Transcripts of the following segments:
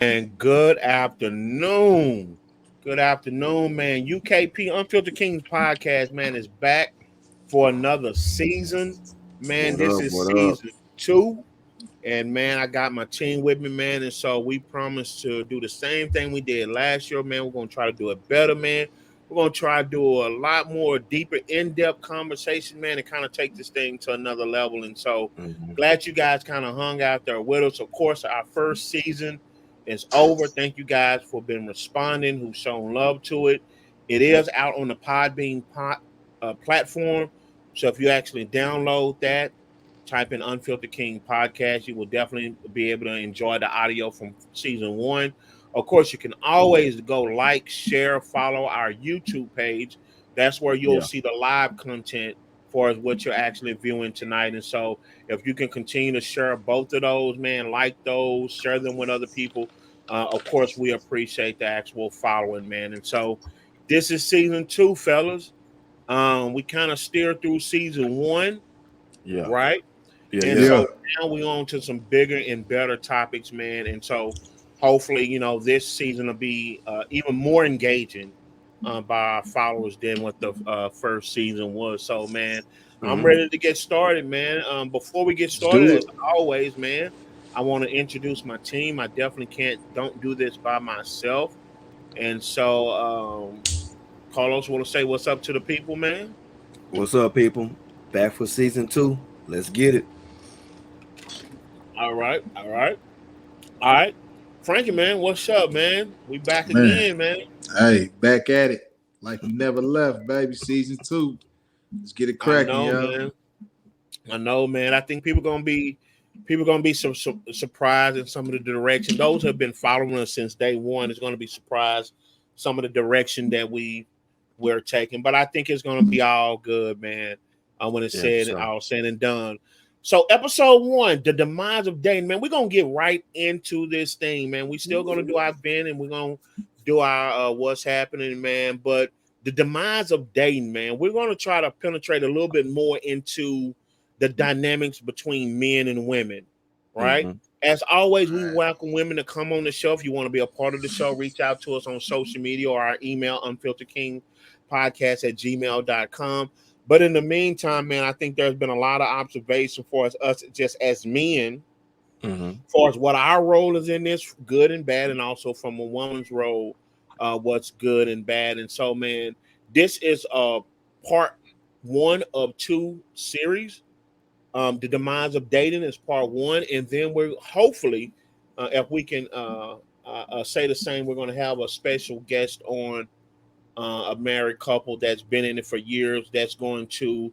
And good afternoon. Good afternoon, man. UKP Unfiltered Kings podcast, man, is back for another season. Man, What this up? is What up? season 2. And man, I got my team with me, man. And so we promised to do the same thing we did last year, man. We're gonna try to do it better, man. We're gonna try to do a lot more deeper, in-depth conversation, man, and kind of take this thing to another level. And so Mhm. glad you guys kind of hung out there with us. Of course, our first season is over. Thank you guys for been responding, who've shown love to it. It is out on the platform. So if you actually download that, type in Unfiltered King podcast, you will definitely be able to enjoy the audio from season 1. Of course, you can always go like, share, follow our YouTube page. That's where you'll Yeah. see the live content for as what you're actually viewing tonight. And so if you can continue to share both of those, man, like those, share them with other people. Of course, we appreciate the actual following, man. And so this is season 2, fellas. We kind of steered through season 1, Yeah. right? Yeah. And Yeah. so Yeah. now we're on to some bigger and better topics, man. And so hopefully, this season will be even more engaging by our followers than what the first season was. So, man, I'm Hmm. ready to get started, man. Before we get Let's do started, as it. always, man, I want to introduce my team. I definitely don't do this by myself. And so, Carlos, want to say what's up to the people, man? What's up, people? Back for season 2. Let's get it. All right, all right. All right. Frankie, man, what's up, man? We back Man. again, man. Hey, back at it. Like we never left, baby. Season 2. Let's get it I cracking, know, y'all. man. I know, man. I think people gonna be surprised in some of the direction. Those who have been following us since day one is gonna be surprised some of the direction that we're taking. But I think it's gonna be all good, man. When it's Yeah, for said sure. all said and done. So episode 1, the demise of dating, man. We're gonna get right into this thing, man. We still gonna do our bend and we're gonna do our what's happening, man. But the demise of dating, man. We're gonna try to penetrate a little bit more into the dynamics between men and women, right? Hmm. As always, we Right. welcome women to come on the show. If you want to be a part of the show, reach out to us on social media or our email, unfilteredkingpodcast@gmail.com. But in the meantime, man, I think there's been a lot of observation for us just as men, Hmm. as far as what our role is in this, good and bad, and also from a woman's role, what's good and bad. And so, man, this is part 1 of 2 series. The demise of dating is part 1, and then we're hopefully, if we can say the same, we're going to have a special guest on, a married couple that's been in it for years. That's going to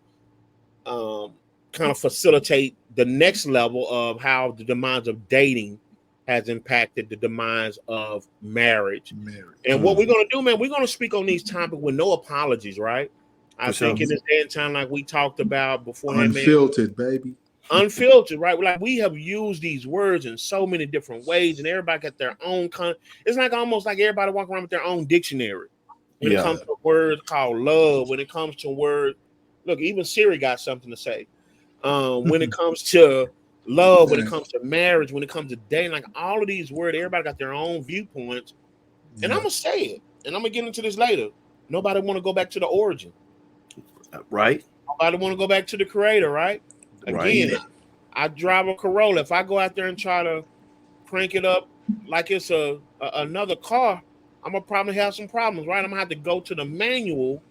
um, kind of facilitate the next level of how the demise of dating has impacted the demise of marriage. Married. And what we're going to do, man, we're going to speak on these topics with no apologies, right? I For sure. think in this day and time, like we talked about beforehand, man, Unfiltered, baby. unfiltered, right? Like we have used these words in so many different ways, and everybody got their own it's like almost like everybody walk around with their own dictionary when it Yeah. comes to words called love, when it comes to word. Look, even Siri got something to say. When it comes to love, when it Man. comes to marriage, when it comes to dating, like all of these words, everybody got their own viewpoints. And I'm Yeah. gonna say it, and I'm gonna get into this later. Nobody want to go back to the origin. Right. Nobody want to go back to the creator, right? Right. Again, Yeah. I drive a Corolla. If I go out there and try to crank it up like it's another car, I'm gonna probably have some problems, right? I'm gonna have to go to the manual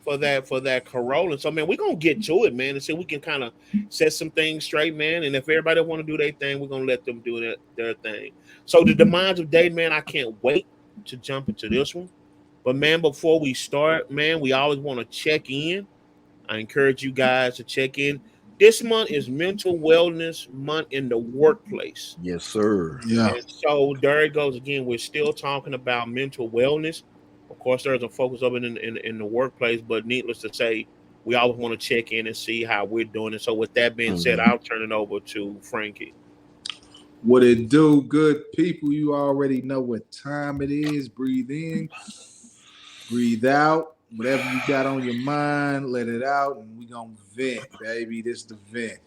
for that Corolla. So man, we're gonna get to it, man, and see if we can kind of set some things straight, man. And if everybody want to do their thing, we're gonna let them do their thing. So the demise of dating, man, I can't wait to jump into this one. But man, before we start, man, we always want to check in. I encourage you guys to check in. This month is Mental Wellness Month in the workplace. Yes, sir. Yeah. And so there it goes again. We're still talking about mental wellness. Of course, there's a focus of it in the workplace, but needless to say, we always want to check in and see how we're doing. And so, with that being said, Hmm. I'll turn it over to Frankie. What it do, good people? You already know what time it is. Breathe in, breathe out. Whatever you got on your mind, let it out, and we gonna vent, baby. This the vent.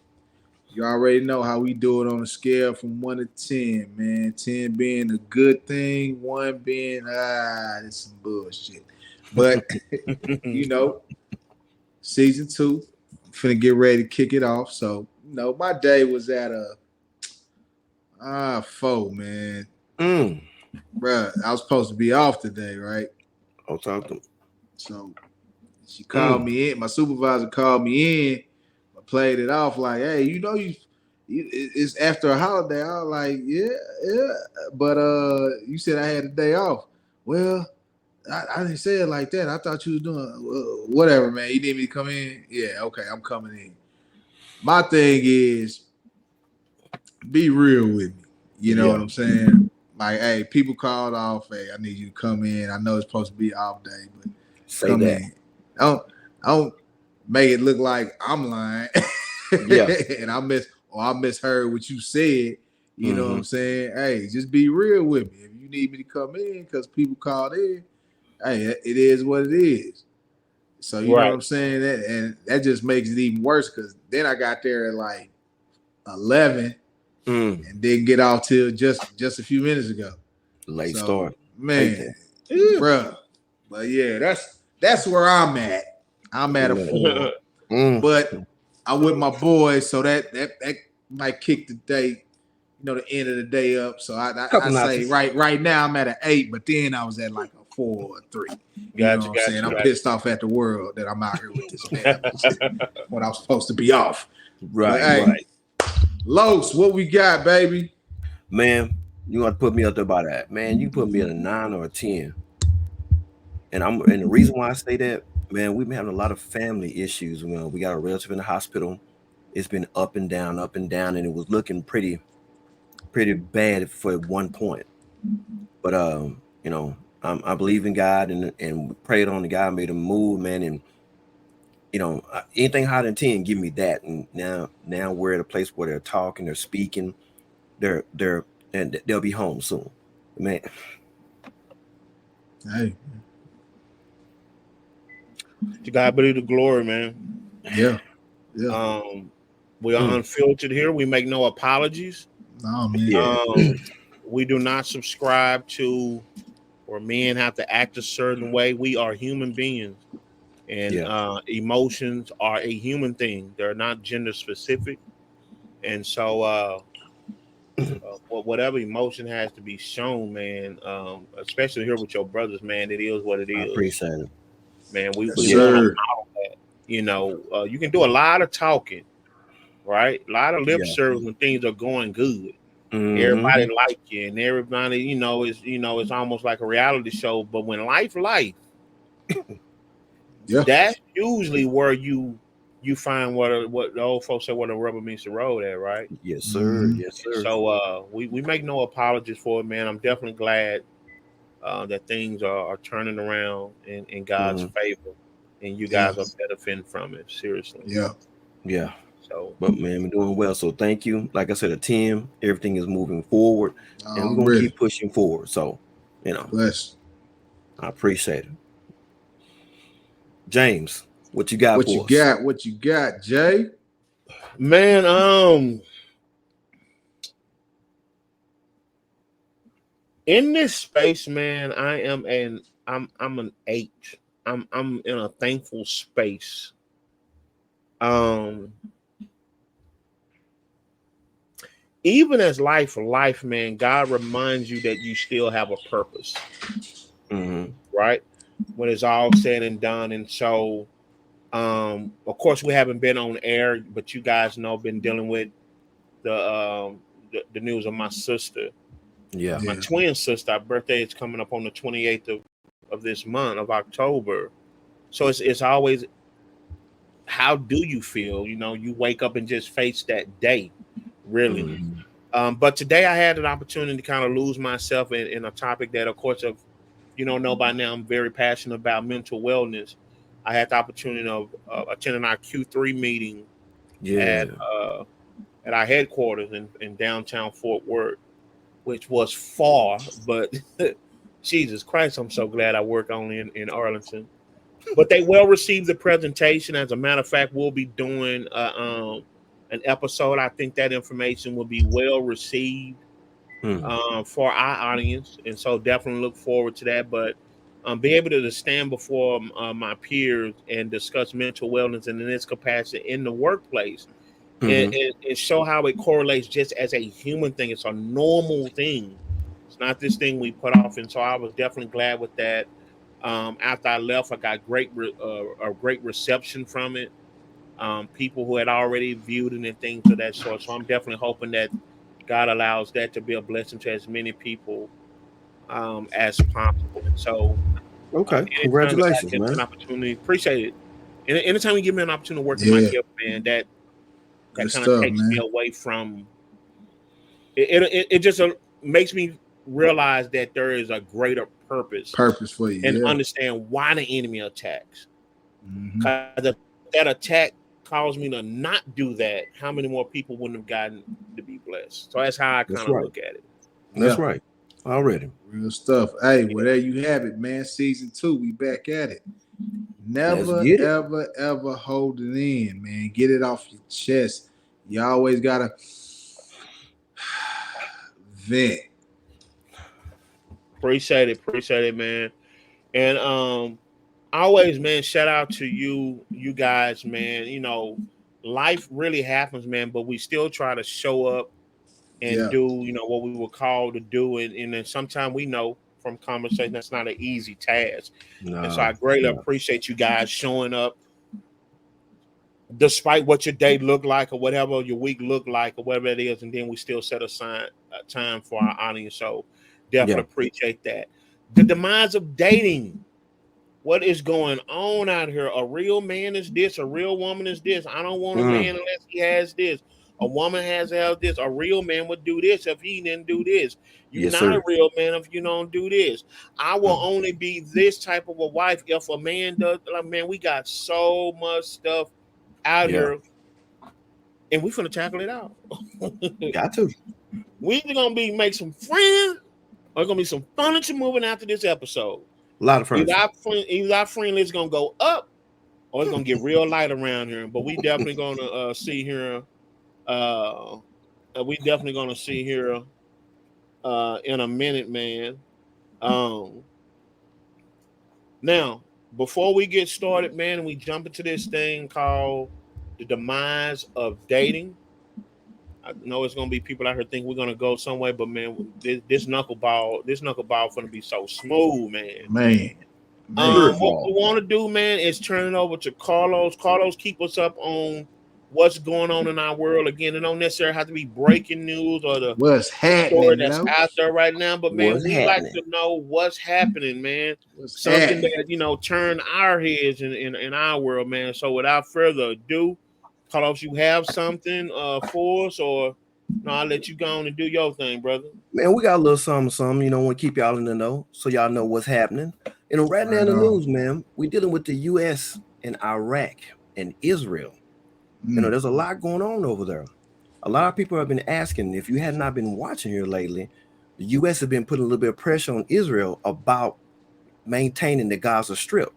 You already know how we do it on a scale from 1 to 10, man. 10 being a good thing, 1 being this some bullshit. But you know, season 2, finna get ready to kick it off. So, my day was at a 4, man. Bruh, I was supposed to be off today, right? I'll talk to him. So she called me in. My supervisor called me in. I played it off like, hey, it's after a holiday. I was like, yeah. But you said I had a day off. Well, I didn't say it like that. I thought you was doing whatever, man. You need me to come in? Yeah, okay, I'm coming in. My thing is be real with me. You know what I'm saying? Like, hey, people called off. Hey, I need you to come in. I know it's supposed to be off day, but Say come that. in. I don't make it look like I'm lying. Yeah. And I misheard what you said. You know what I'm saying? Hey, just be real with me. If you need me to come in because people called in, hey, it is what it is. So you know what I'm saying? That just makes it even worse because then I got there at like 11 and didn't get off till just a few minutes ago. Late start. Man, bruh. But yeah, that's where I'm at. I'm at a 4. But I'm with my boys, so that might kick the day, the end of the day up. So I say right now I'm at an 8, but then I was at like a 4 or 3. You know what I'm saying? I'm pissed off at the world that I'm out here with this damn when I'm supposed to be off. Right, but, hey, right. Los, what we got, baby? Man, you want to put me up there by that. Man, you put me at a 9 or a 10. And the reason why I say that, man, we've been having a lot of family issues. We got a relative in the hospital. It's been up and down, and it was looking pretty bad for one point. But I believe in God and prayed on the God, made a move, man, and anything higher than 10, give me that. And now we're at a place where they're talking, they're speaking, and they'll be home soon, man. Hey, to God be the glory, man. Yeah. We are unfiltered here. We make no apologies. No, man. We do not subscribe to or men have to act a certain way. We are human beings, and emotions are a human thing. They're not gender specific, and so whatever emotion has to be shown, man, especially here with your brothers, man, it is what it is. I appreciate it, man. We yes, just want to model that. You can do a lot of talking, right? A lot of lip service when things are going good. Everybody like you, and everybody, it's almost like a reality show. But when life, that's usually where you find what the old folks say, where the rubber meets the road at, right? Yes, sir. Yes, sir. So we make no apologies for it, man. I'm definitely glad that things are turning around in God's favor, and you guys are benefiting from it. Seriously. Yeah. So, but man, we're doing well. So thank you. Like I said, a team, everything is moving forward, and we're gonna keep pushing forward. So, bless. I appreciate it. James, what you got what for you us? got? What you got, Jay? Man, in this space, man, I'm an 8. I'm in a thankful space. Even as life, man, God reminds you that you still have a purpose, right? When it's all said and done. And so, of course, we haven't been on air, but you guys know, been dealing with the news of my sister. My twin sister. Our birthday is coming up on the 28th of this month of October. So it's always, how do you feel? You wake up and just face that day, really. But today I had an opportunity to kind of lose myself in a topic that, of course, know by now, I'm very passionate about mental wellness. I had the opportunity of attending our Q3 meeting at our headquarters in downtown Fort Worth, which was far, but Jesus Christ, I'm so glad I work only in Arlington. But they well received the presentation. As a matter of fact, we'll be doing an episode. I think that information will be well received Hmm. for our audience, and so definitely look forward to that. But be able to stand before my peers and discuss mental wellness and in its capacity in the workplace, Hmm. and show how it correlates just as a human thing. It's a normal thing. It's not this thing we put off. And so I was definitely glad with that. After I left, I got a great reception from it. People who had already viewed it and things of that sort. So I'm definitely hoping that God allows that to be a blessing to as many people as possible. And so, Okay. anytime that God Congratulations, gives me man. an opportunity, appreciate it. And anytime you give me an opportunity to work in my Yeah, gift, man, that good kind of stuff, takes me man. away from it just makes me realize that there is a greater purpose Purpose for you, and yeah. understand why the enemy attacks. Mm-hmm. Because if that attack caused me to not do that, how many more people wouldn't have gotten to be blessed? So that's how I That's kind of right. look at it. That's Yeah, right. Already. real stuff. Hey, well, Yeah. there you have it, man. Season 2, we back at it. Let's Never, get it. ever, ever hold it in, man. Get it off your chest. You always gotta vent. Appreciate it, man. And always, man, shout out to you guys, man. Life really happens, man, but we still try to show up and Yeah, do, what we were called to do. And then sometimes we know from conversation that's not an easy task. And so Nah. I greatly Nah. appreciate you guys showing up despite what your day looked like or whatever your week looked like or whatever it is. And then we still set aside time for our audience. So Yeah. definitely appreciate that. The demise of dating. What is going on out here? A real man is this. A real woman is this. I don't want a man Mm. unless he has this. A woman has to have this. A real man would do this if he didn't do this. You're Yes, not a sir. real man if you don't do this. I will Mm. only be this type of a wife if a man does. Like, man, we got so much stuff out Yeah. here, and we finna tackle it out. Got to. We either gonna be make some friends, or gonna be some furniture moving after this episode. A lot of furniture. Either our friend list gonna go up or it's gonna get real light around here. But we definitely gonna see here. Uh, we definitely gonna see here in a minute, man. Um, Now, before we get started, man, and we jump into this thing called the demise of dating. I know it's gonna be people out here think we're gonna go somewhere, but man, this knuckleball gonna be so smooth, man. man, man. What we Curveball. want to do, man, is turn it over to Carlos. Carlos, keep us up on what's going on in our world. Again, it don't necessarily have to be breaking news or the What's story happening, that's though? out there right now, but man, What's we like happening? to know what's happening, man. What's Something happening? that turn our heads in our world, man. So without further ado, Carlos, you have something for us, or no? I'll let you go on and do your thing, brother. Man, we got a little something, want to keep y'all in the know so y'all know what's happening. And right now in Right the on. news, man, we dealing with the US and Iraq and Israel. Mm. There's a lot going on over there. A lot of people have been asking if you had not been watching here lately, the US has been putting a little bit of pressure on Israel about maintaining the Gaza Strip.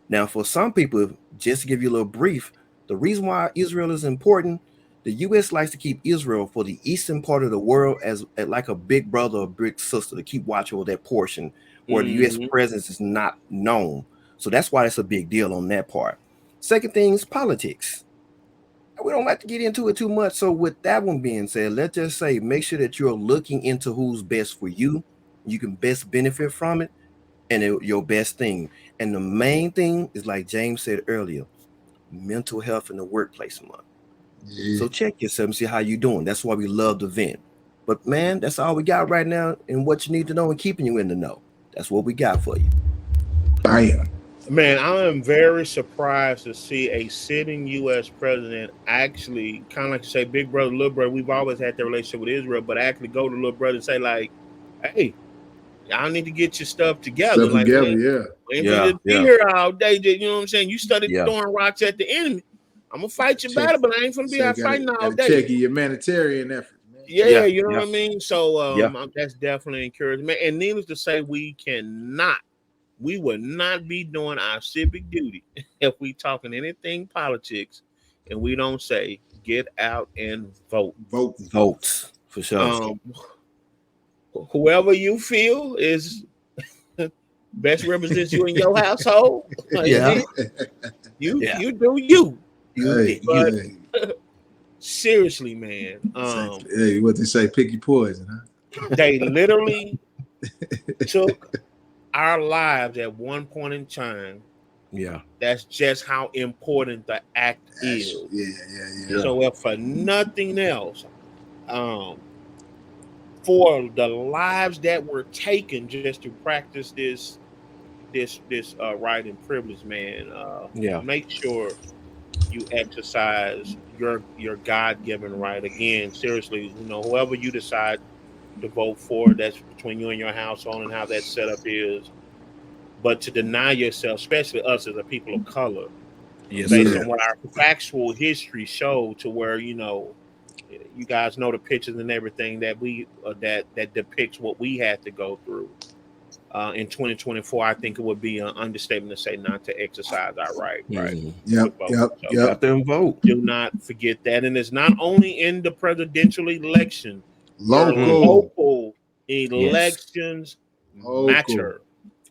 Now, for some people, just to give you a little brief, the reason why Israel is important, the U.S. likes to keep Israel for the eastern part of the world as like a big brother or big sister to keep watch over that portion where the U.S. Mm-hmm. presence is not known. So that's why it's a big deal on that part. Second thing is politics. We don't like to get into it too much. So with that one being said, let's just say make sure that you're looking into who's best for you. You can best benefit from it and your best thing. And the main thing is like James said earlier, mental health in the workplace month. Yeah. So check yourself and see how you're doing. That's why we love the vent. But man, that's all we got right now and what you need to know and keeping you in the know. That's what we got for you. Bam. Man, I am very surprised to see a sitting U.S. president actually, kind of like you say, big brother, little brother. We've always had that relationship with Israel, but actually go to little brother and say, like, hey, y'all need to get your stuff together. Stuff Like, together, man, yeah. we ain't Yeah, finna be yeah, here all day. You know what I'm saying? You studied yeah. throwing rocks at the enemy. I'm going to fight your Check. battle, but I ain't finna be Say, out fighting all gotta day. check your humanitarian efforts, man. Yeah, Yeah, you know yeah, what I mean? So yeah. that's definitely encouragement. And needless to say, we would not be doing our civic duty if we talking anything politics and we don't say get out and vote. Vote. Votes for sure. Um, whoever you feel is best represents you in your household. Yeah, Amen. You yeah. you do you. Hey, You. But hey, seriously, man, hey, what they say, pick your poison, huh? they literally took our lives at one point in time. Yeah, That's just how important the act is. Yeah, yeah, yeah. yeah. So if for nothing else, um, for the lives that were taken just to practice this right and privilege, man, Yeah. make sure you exercise your God given right. Again, seriously, whoever you decide to vote for, that's between you and your household and how that setup is. But to deny yourself, especially us as a people of color, Yes, based sir. Yeah. on what our factual history showed, to where you guys know the pictures and everything that we that depicts what we had to go through. In 2024, I think it would be an understatement to say not to exercise our right Mhm. to Yep, vote. yep, So Get yep. out there and vote. do not forget that. And it's not only in the presidential election, your Mm. Local. local Yes. elections Local. matter.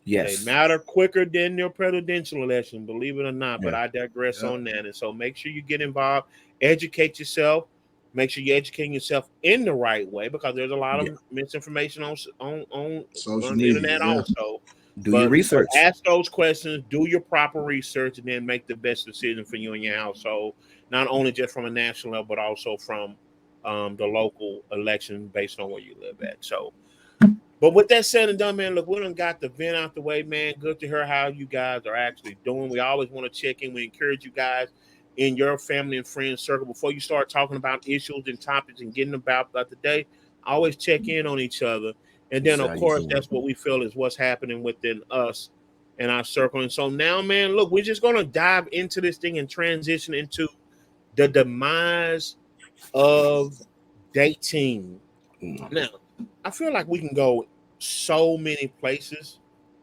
They Yes. matter quicker than your presidential election, believe it or not. But Yeah. I digress Yep. on that. And so make sure you get involved, educate yourself, make sure you're educating yourself in the right way, because there's a lot Yeah. of misinformation Social on the media, internet yeah. also. Do your But research. ask those questions, do your proper research, and then make the best decision for you and your household. Not only just from a national level, but also from the local election based on where you live at. So but with that said and done, man, look, we done got the vent out the way, man. Good to hear how you guys are actually doing. We always want to check in. We encourage you guys in your family and friends circle before you start talking about issues and topics and getting about the day. Always check in on each other. And then, See of how you course, doing. that's what we feel is what's happening within us and our circle. And so now, man, look, we're just going to dive into this thing and transition into the demise of dating. Now, I feel like we can go so many places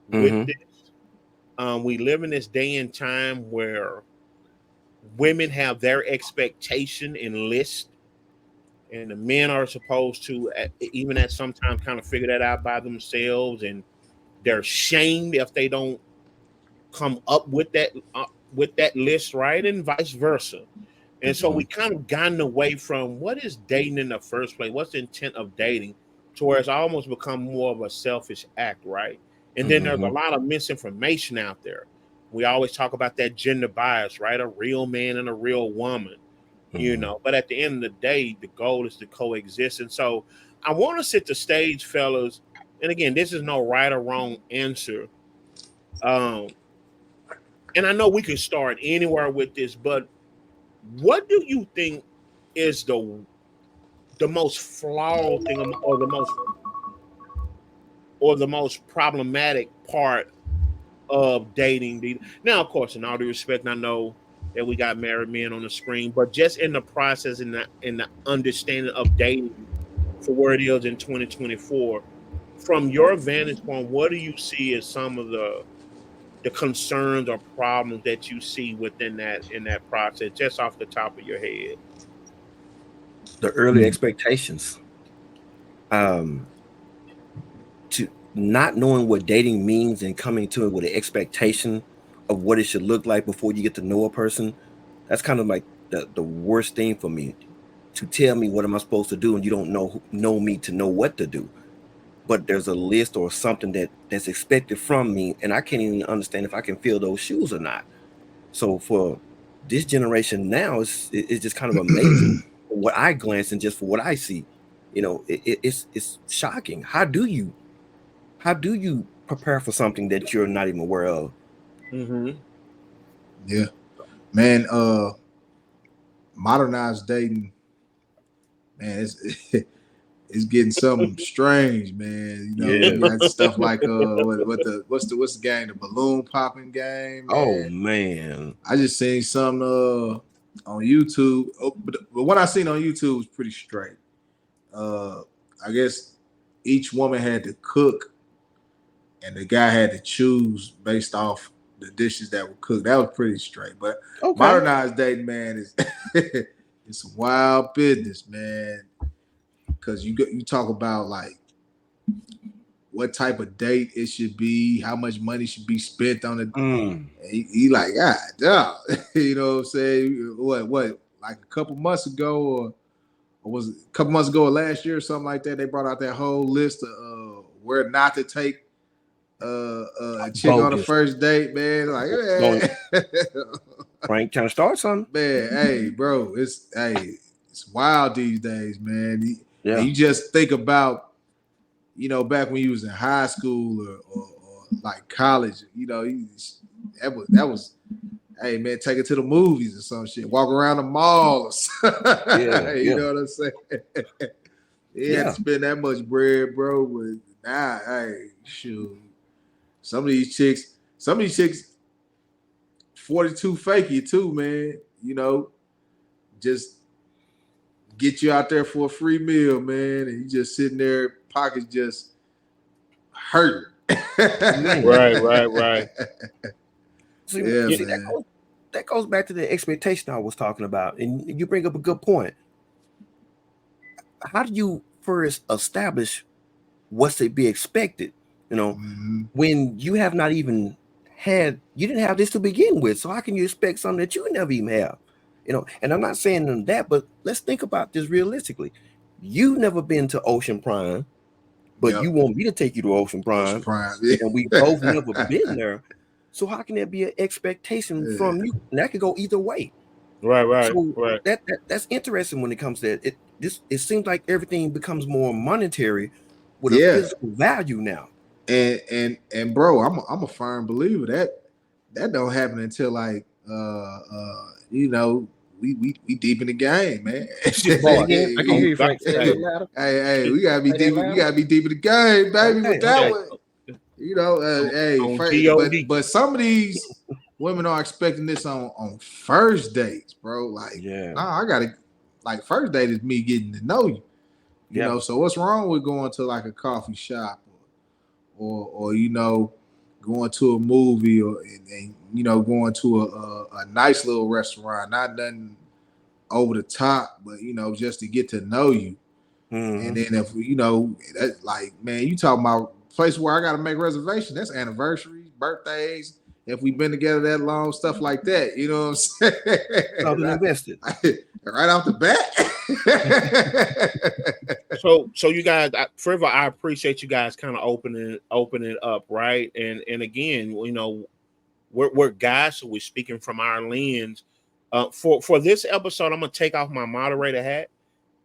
with Mm-hmm. this. We live in this day and time where women have their expectation and list, and the men are supposed to, even at sometimes, kind of figure that out by themselves, and they're shamed if they don't come up with that list, right, and vice versa. And so we Mm-hmm. kind of gotten away from what is dating in the first place? What's the intent of dating? To where it's almost become more of a selfish act, right? And then there's a Mm-hmm. lot of misinformation out there. We always talk about that gender bias, right? A real man and a real woman, Mm-hmm. But at the end of the day, the goal is to coexist. And so I want to set the stage, fellas. And again, this is no right or wrong answer. Um, and I know we can start anywhere with this, but what do you think is the most flawed thing, or the most problematic part of dating? Now, of course, in all due respect, I know that we got married men on the screen, but just in the process, in the understanding of dating for where it is in 2024, from your vantage point, what do you see as some of the concerns or problems that you see within that process, just off the top of your head? The early Hmm. expectations. Um, to not knowing what dating means and coming to it with an expectation of what it should look like before you get to know a person. That's kind of like the worst thing for me. To tell me what am I supposed to do and you don't know me to know what to do. But there's a list or something that's expected from me, and I can't even understand if I can fill those shoes or not. So for this generation now, it's just kind of amazing for what I glance and just for what I see. It's shocking. How do you prepare for something that you're not even aware of? Mm-hmm. Yeah. Man, modernized dating, man, it's it's getting something strange, man. Yeah. You got stuff like what's the game? The balloon popping game, Oh man. man. I just seen some on YouTube. Oh, but what I seen on YouTube was pretty straight. Uh I guess each woman had to cook and the guy had to choose based off the dishes that were cooked. That was pretty straight. But Okay. modernized dating, man, is It's a wild business, man. Because you talk about like what type of date it should be, how much money should be spent on it. He like, God, damn. You know what I'm saying? What, like a couple months ago, or was it a couple months ago or last year or something like that? They brought out that whole list of where not to take a chick on the Bogus. first date, man. Like, Don't- man, Frank trying to start something. man, hey, bro, it's wild these days, man. Yeah. And you just think about, back when you was in high school or like college, that was, hey man, take it to the movies or some shit, walk around the mall or something. You know what I'm saying? You had to spend that much bread, bro. But nah, hey, shoot. Some of these chicks, 42 fakey too, man. Just get you out there for a free meal, man, and you just sitting there, pockets just hurting. Right. See, man. that goes back to the expectation I was talking about, and you bring up a good point. How do you first establish what's to be expected? When you have not even you didn't have this to begin with, so how can you expect something that you never even have? And I'm not saying that, but let's think about this realistically. You've never been to Ocean Prime, but you want me to take you to Ocean Prime, Yeah. and we both never been there. So how can there be an expectation from you? And that could go either way. Right. So that's interesting when it comes to it. It seems like everything becomes more monetary with a physical value now. And bro, I'm a firm believer that don't happen until like we deep in the game, man. I can hear you, Frank. Hey, we gotta be deep. We gotta be deep in the game, baby. With that one, but some of these women are expecting this on first dates, bro. Like, nah, I gotta, like, first date is me getting to know you. You know, so what's wrong with going to like a coffee shop or going to a movie and going to a nice little restaurant, not nothing over the top, but just to get to know you. And then if that's like, man, you talking about place where I got to make reservations, that's anniversaries, birthdays, if we've been together that long, stuff like that. You know what I'm saying? Something invested. Right off the bat. So you guys, first of all, I appreciate you guys kind of opening up, right? And again, we're guys, so we're speaking from our lens. For this episode, I'm gonna take off my moderator hat,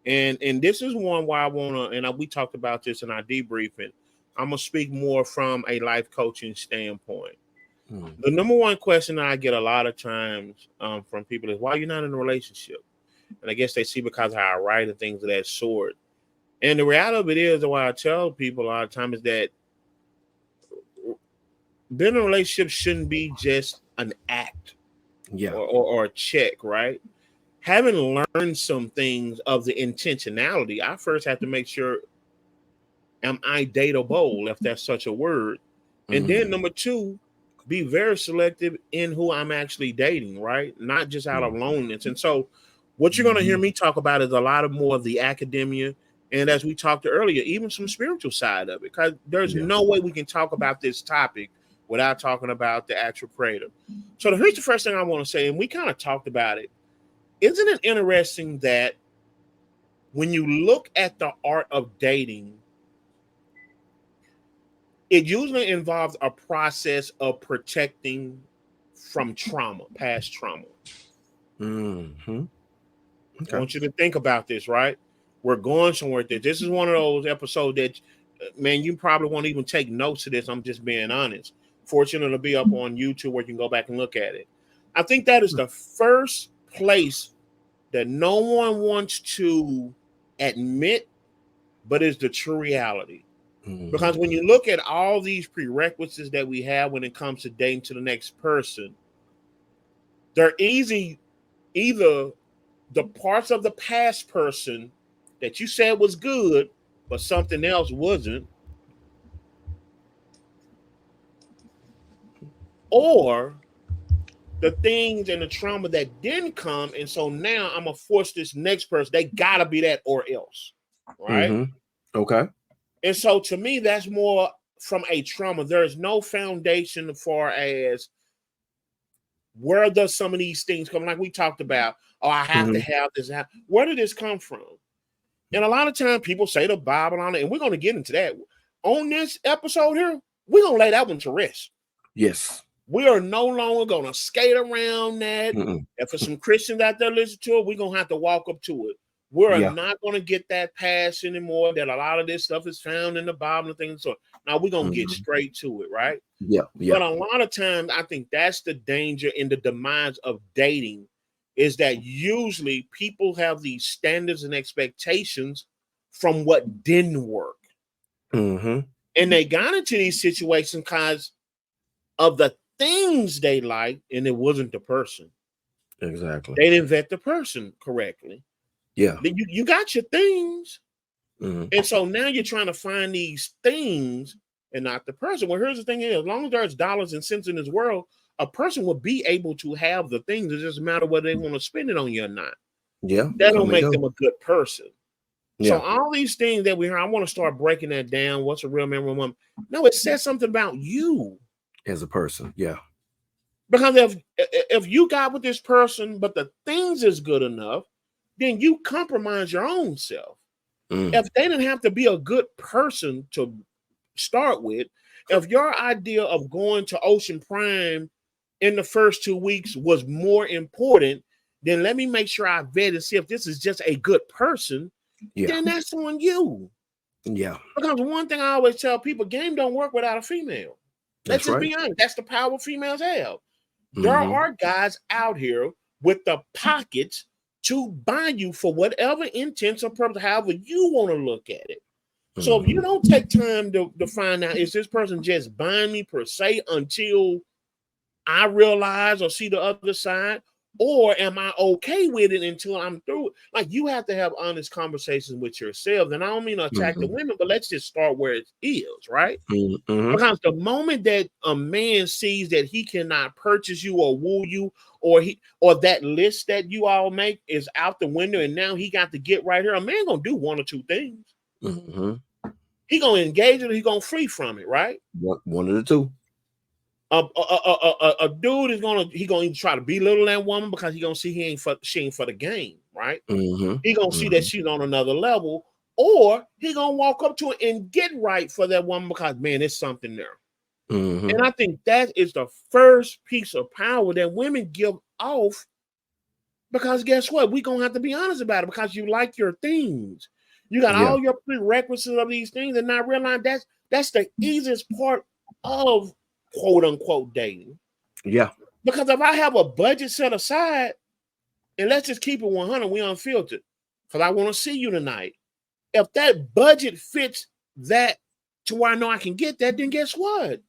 and this is one where I wanna, and we talked about this in our debriefing. I'm gonna speak more from a life coaching standpoint. The number one question that I get a lot of times from people is, why you're not in a relationship? And I guess they see because of how I write and things of that sort. And the reality of it is, what I tell people a lot of times is that being in a relationship shouldn't be just an act, or a check, right? Having learned some things of the intentionality, I first have to make sure, am I dateable, if that's such a word? And then number two, be very selective in who I'm actually dating, right? Not just out of loneliness. And so what you're going to hear me talk about is a lot of more of the academia. And as we talked earlier, even some spiritual side of it, because there's no way we can talk about this topic without talking about the actual creator. So here's the first thing I want to say, and we kind of talked about it. Isn't it interesting that when you look at the art of dating, it usually involves a process of protecting from trauma, past trauma. Okay. I want you to think about this, right? We're going somewhere with this. This is one of those episodes that, man, you probably won't even take notes of this. I'm just being honest. Fortunate to be up on YouTube where you can go back and look at it. I think that is the first place that no one wants to admit, but is the true reality. Because when you look at all these prerequisites that we have when it comes to dating to the next person, they're either the parts of the past person that you said was good, but something else wasn't, or the things and the trauma that didn't come, and so now I'm gonna force this next person. They gotta be that or else, right? Mm-hmm. Okay. And so to me, that's more from a trauma. There is no foundation as far as where does some of these things come? Like we talked about, oh, I have to Mm-hmm. have this. Where did this come from? And a lot of times people say the Bible on it, and we're going to get into that. On this episode here, we're going to lay that one to rest. Yes. We are no longer going to skate around that. Mm-mm. And for some Christians out there listening to it, we're going to have to walk up to it. We're Yeah. not going to get that pass anymore that a lot of this stuff is found in the Bible and things. So now we're going to get straight to it, right? Yeah. Yeah. But a lot of times, I think that's the danger in the demise of dating is that usually people have these standards and expectations from what didn't work. Mm-hmm. And they got into these situations because of the things they liked, and it wasn't the person. Exactly. They didn't vet the person correctly. Yeah. You got your things. Mm-hmm. And so now you're trying to find these things and not the person. Well, here's the thing is, as long as there's dollars and cents in this world, a person will be able to have the things. It doesn't matter whether they want to spend it on you or not. Yeah. That don't make them a good person. Yeah. So all these things that we hear, I want to start breaking that down. What's a real man, real woman? No, it says something about you. As a person. Yeah. Because if you got with this person, but the things is good enough, then you compromise your own self. If they didn't have to be a good person to start with, if your idea of going to Ocean Prime in the first 2 weeks was more important, then let me make sure I vet and see if this is just a good person. Yeah. Then that's on you. Yeah. Because one thing I always tell people, game don't work without a female. Let's just be honest. That's the power females have. There are guys out here with the pockets to buy you for whatever intents or purpose, however you want to look at it. So if you don't take time to find out, is this person just buying me per se until I realize or see the other side, or am I okay with it until I'm through it? Like you have to have honest conversations with yourself. And I don't mean to attack the women, but let's just start where it is, right? Because the moment that a man sees that he cannot purchase you or woo you, or that list that you all make is out the window, and now he got to get right here, a man gonna do one or two things. He gonna engage it, or he gonna flee from it, right? One of the two. A dude is gonna either try to belittle that woman because he gonna see she ain't for the game, right? He gonna see that she's on another level, or he gonna walk up to it and get right for that woman because man, there's something there. And I think that is the first piece of power that women give off, because guess what? We're gonna have to be honest about it, because you like your things. You got all your prerequisites of these things, and not realize that's the easiest part of quote unquote dating. Yeah. Because if I have a budget set aside, and let's just keep it 100, we unfiltered, because I want to see you tonight. If that budget fits that to where I know I can get that, then guess what?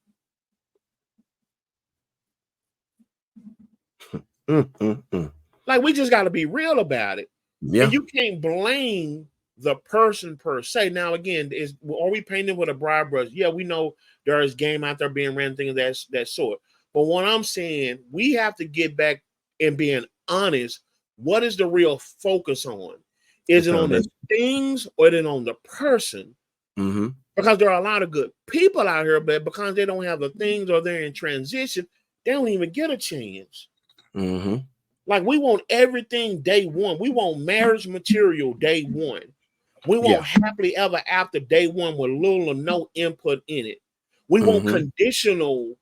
Like, we just got to be real about it. Yeah. And you can't blame the person per se. Now, again, are we painting with a broad brush? Yeah, we know there is game out there being ran, things of that sort. But what I'm saying, we have to get back and being honest. What is the real focus on? Is it on the things, or is it on the person? Because there are a lot of good people out here, but because they don't have the things, or they're in transition, they don't even get a chance. Like, we want everything day one. We want marriage material day one. We want happily ever after day one with little or no input in it. We want conditional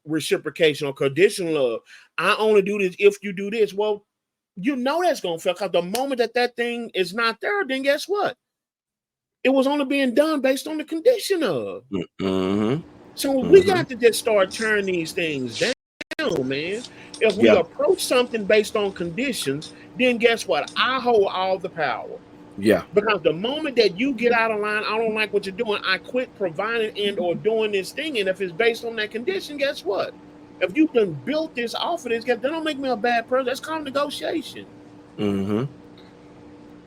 reciprocation or conditional love. I only do this if you do this. Well, you know that's going to fail, because the moment that thing is not there, then guess what? It was only being done based on the condition of. So we got to just start turning these things down, man. If we approach something based on conditions, then guess what? I hold all the power. Yeah. Because the moment that you get out of line, I don't like what you're doing, I quit providing and or doing this thing. And if it's based on that condition, guess what? If you done built this off of this, that don't make me a bad person. That's called negotiation.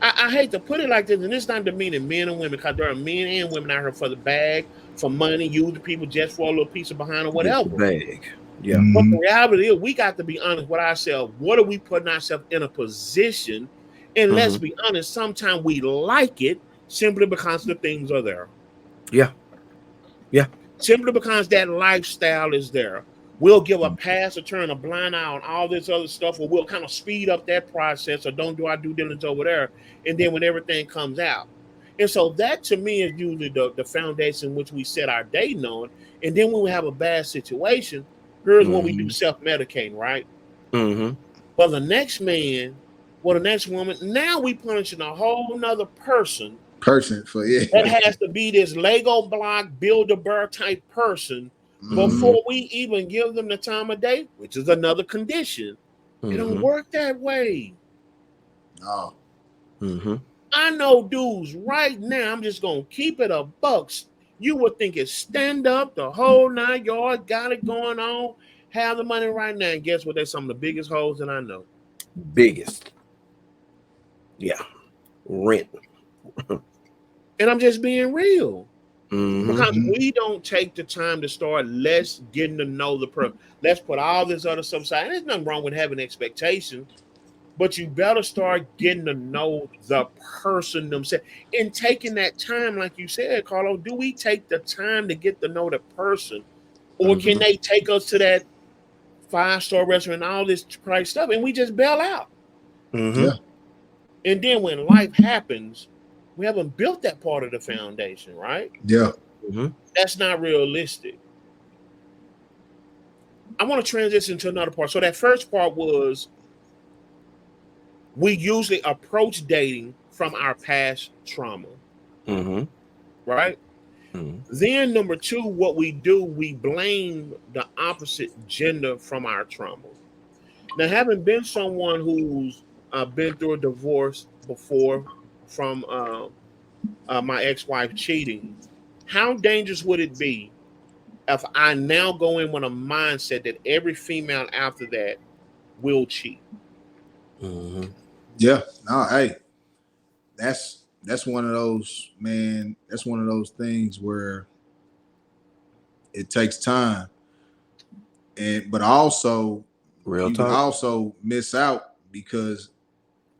I hate to put it like this, and it's not demeaning men and women, because there are men and women out here for the bag, for money, using people just for a little piece of behind or whatever. Bag. Yeah. But the reality is, we got to be honest with ourselves. What are we putting ourselves in a position? And let's be honest, sometimes we like it simply because the things are there. Yeah. Yeah. Simply because that lifestyle is there. We'll give a pass or turn a blind eye on all this other stuff, or we'll kind of speed up that process or don't do our due diligence over there. And then when everything comes out. And so that to me is usually the foundation in which we set our dating on. And then when we have a bad situation, here's when we do self-medicating, right? Mm-hmm. Well, the next man, well, the next woman, now we punishing a whole nother person for that has to be this Lego block, build a burr type person before we even give them the time of day, which is another condition. It don't work that way. No. I know dudes right now, I'm just going to keep it a bucks. You would think it's stand up, the whole 9 yards, got it going on, have the money right now. And guess what? They're some of the biggest hoes that I know. Biggest. Yeah. Rent. And I'm just being real. Mm-hmm. Because we don't take the time to start let's getting to know the person. Let's put all this other stuff aside. And there's nothing wrong with having expectations, but you better start getting to know the person themselves and taking that time, like you said, Carlo. Do we take the time to get to know the person, or can they take us to that 5-star restaurant and all this price stuff, and we just bail out? Yeah. And then when life happens, we haven't built that part of the foundation, right? Yeah. That's not realistic. I want to transition to another part. So that first part was we usually approach dating from our past trauma, right? Then number 2, what we do, we blame the opposite gender from our trauma. Now, having been someone who's been through a divorce before from my ex-wife cheating, how dangerous would it be if I now go in with a mindset that every female after that will cheat? Yeah. No, hey, that's one of those, man, that's one of those things where it takes time. But also Real you can talk. also miss out because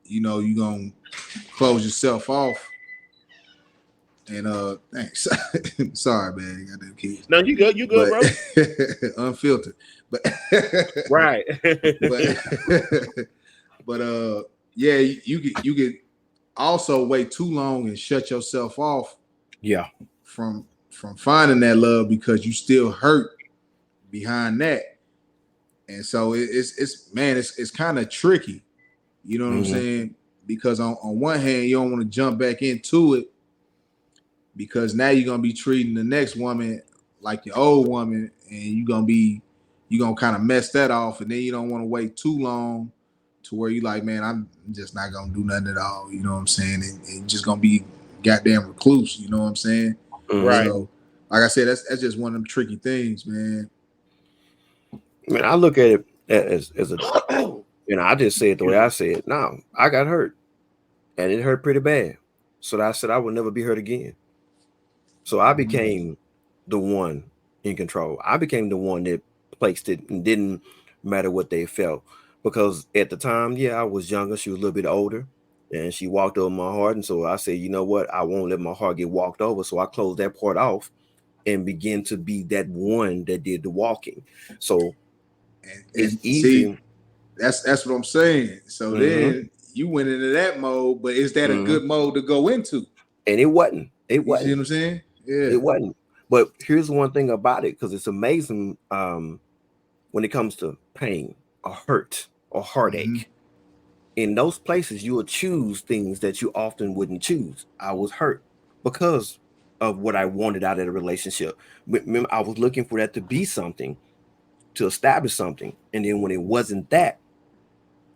you're gonna close yourself off. And thanks. Sorry, man. Got them kids. No, you good, But bro. unfiltered. But Right. but but yeah, you could also wait too long and shut yourself off from finding that love because you still hurt behind that. And so it's kind of tricky. You know what I'm saying? Because on one hand, you don't want to jump back into it because now you're gonna be treating the next woman like your old woman, and you're gonna kind of mess that off, and then you don't want to wait too long to where you like, man, I'm just not gonna do nothing at all. You know what I'm saying? And just gonna be goddamn recluse. You know what I'm saying? Right. So, like I said, that's just one of them tricky things, man. I mean, I look at it as a, I just say it the way I say it. No, I got hurt, and it hurt pretty bad. So I said I would never be hurt again. So I became the one in control. I became the one that placed it and didn't matter what they felt. Because at the time, I was younger. She was a little bit older, and she walked over my heart. And so I said, you know what? I won't let my heart get walked over. So I closed that part off and began to be that one that did the walking. So it's easy. See, that's what I'm saying. So then you went into that mode, but is that a good mode to go into? And it wasn't. It You wasn't. see what I'm saying? Yeah. It wasn't. But here's one thing about it, because it's amazing when it comes to pain or hurt or heartache. In those places, you will choose things that you often wouldn't choose. I was hurt because of what I wanted out of the relationship. Remember, I was looking for that to be something, to establish something. And then when it wasn't that,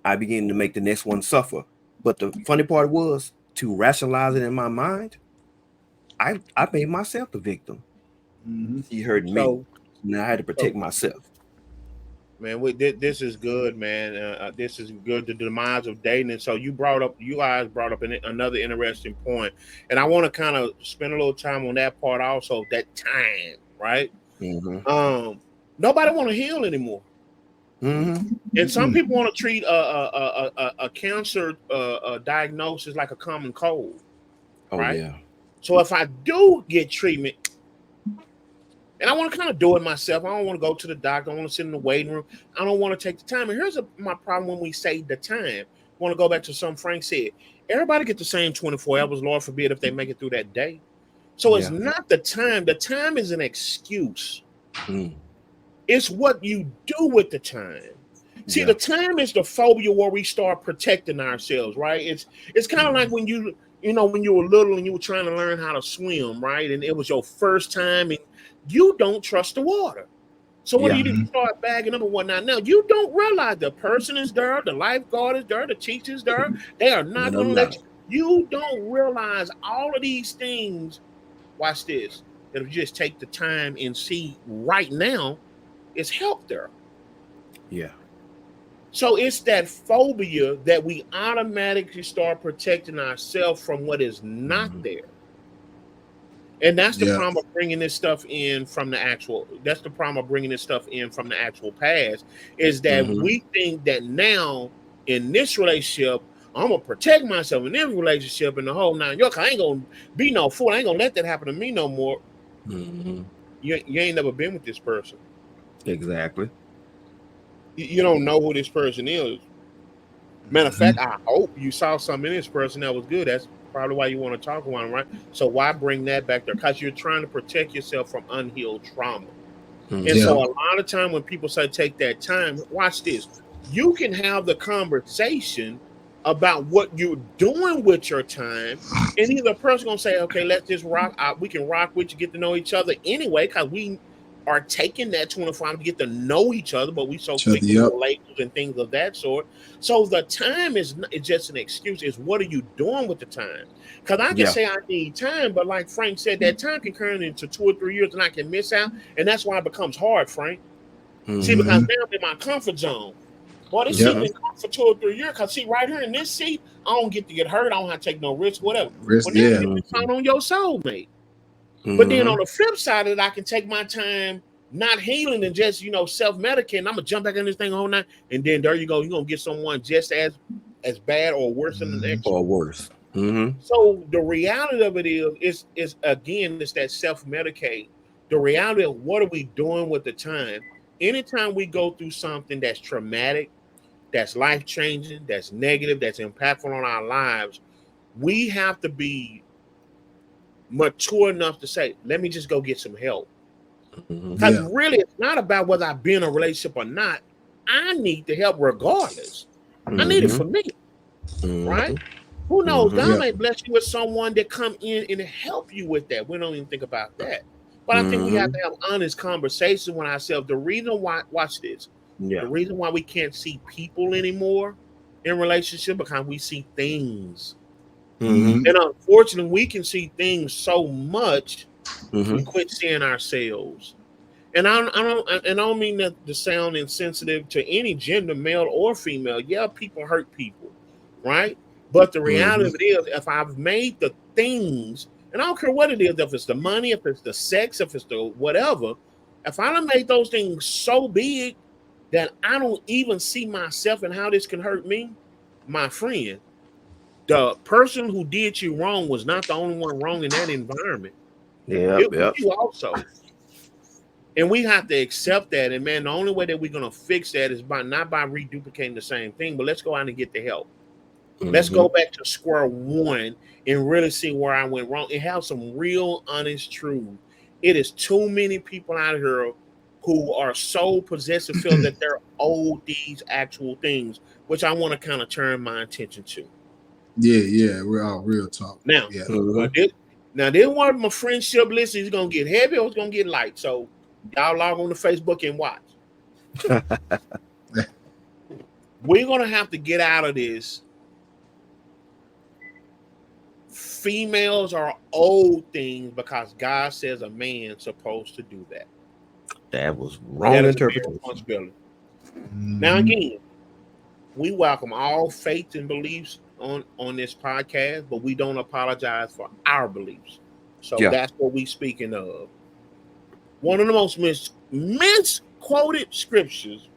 I began to make the next one suffer. But the funny part was, to rationalize it in my mind, I made myself the victim. She hurt me. So Now I had to protect myself. man, this is good, man. This is good. The demise of dating. And so you guys brought up another interesting point, and I want to kind of spend a little time on that part also. That time, right? Nobody want to heal anymore. Mm-hmm. And some people want to treat a cancer diagnosis like a common cold, Oh right? yeah. So if I do get treatment, and I want to kind of do it myself, I don't want to go to the doctor. I want to sit in the waiting room. I don't want to take the time. And here's my problem when we say the time. I want to go back to something Frank said. Everybody get the same 24 hours. Lord forbid if they make it through that day. So it's Yeah. not the time. The time is an excuse. Mm. It's what you do with the time. See, Yeah. the time is the phobia where we start protecting ourselves, right? It's kind of like when when you were little and you were trying to learn how to swim, right? And it was your first time and you don't trust the water. So what do Yeah. you do? You start bagging up and whatnot. Now you don't realize the person is there, the lifeguard is there, the teacher is there. They are not No, going to no. let you. You don't realize all of these things. Watch this. That if you just take the time and see right now, it's help there. Yeah. So it's that phobia that we automatically start protecting ourselves from what is not there. And that's the problem of bringing this stuff in from the actual. That's the problem of bringing this stuff in from the actual past. Is that we think that now in this relationship, I'm gonna protect myself in this relationship and the whole nine. Yo, I ain't gonna be no fool. I ain't gonna let that happen to me no more. Mm-hmm. You ain't never been with this person. Exactly. You don't know who this person is. Matter of fact, I hope you saw something in this person that was good. That's probably why you want to talk about him, right? So why bring that back there? Because you're trying to protect yourself from unhealed trauma. And so a lot of time when people say take that time, watch this. You can have the conversation about what you're doing with your time, and either the person gonna say, "Okay, let's just rock. We can rock with you, get to know each other anyway," because we are taking that 24 hours to get to know each other, but we so quick with the labels and things of that sort. So the time is just an excuse. It's what are you doing with the time? Because I can say I need time, but like Frank said, that time can turn into 2 or 3 years, and I can miss out, and that's why it becomes hard, Frank. See, because now I'm in my comfort zone. Boy, this seat been comfortable for 2 or 3 years. Because see, right here in this seat, I don't get to get hurt. I don't have to take no risk, whatever. Well, now you count on your soulmate. But then on the flip side of it, I can take my time not healing and just, self-medicating. I'm gonna jump back in this thing all night, and then there you go. You're gonna get someone just as bad or worse than the next. Or worse. So the reality of it is again, it's that self-medicate. The reality of what are we doing with the time? Anytime we go through something that's traumatic, that's life-changing, that's negative, that's impactful on our lives, we have to be mature enough to say, let me just go get some help. Because really, it's not about whether I've been in a relationship or not. I need the help regardless. I need it for me, right? Who knows? God may bless you with someone that come in and help you with that. We don't even think about that. But I think we have to have honest conversation with ourselves. The reason why, watch this. Yeah. The reason why we can't see people anymore in relationship because we see things. And unfortunately, we can see things so much we quit seeing ourselves. And I don't mean that to sound insensitive to any gender, male or female. Yeah, people hurt people, right? But the reality of it is, if I've made the things, and I don't care what it is, if it's the money, if it's the sex, if it's the whatever, if I done made those things so big that I don't even see myself and how this can hurt me, my friend, the person who did you wrong was not the only one wrong in that environment. It was you also. And we have to accept that. And man, the only way that we're gonna fix that is by not by reduplicating the same thing, but let's go out and get the help. Let's go back to square one and really see where I went wrong and have some real honest truth. It is too many people out here who are so possessive, feel that they're owed these actual things, which I want to kind of turn my attention to. We're all real talk. Now, this one of my friendship list is gonna get heavy or it's gonna get light. So y'all log on to Facebook and watch. We're gonna have to get out of this. Females are owed things because God says a man's supposed to do that. That was wrong interpretation. Now again, we welcome all faiths and beliefs on this podcast, but we don't apologize for our beliefs. So that's what we speaking of. One of the most quoted scriptures,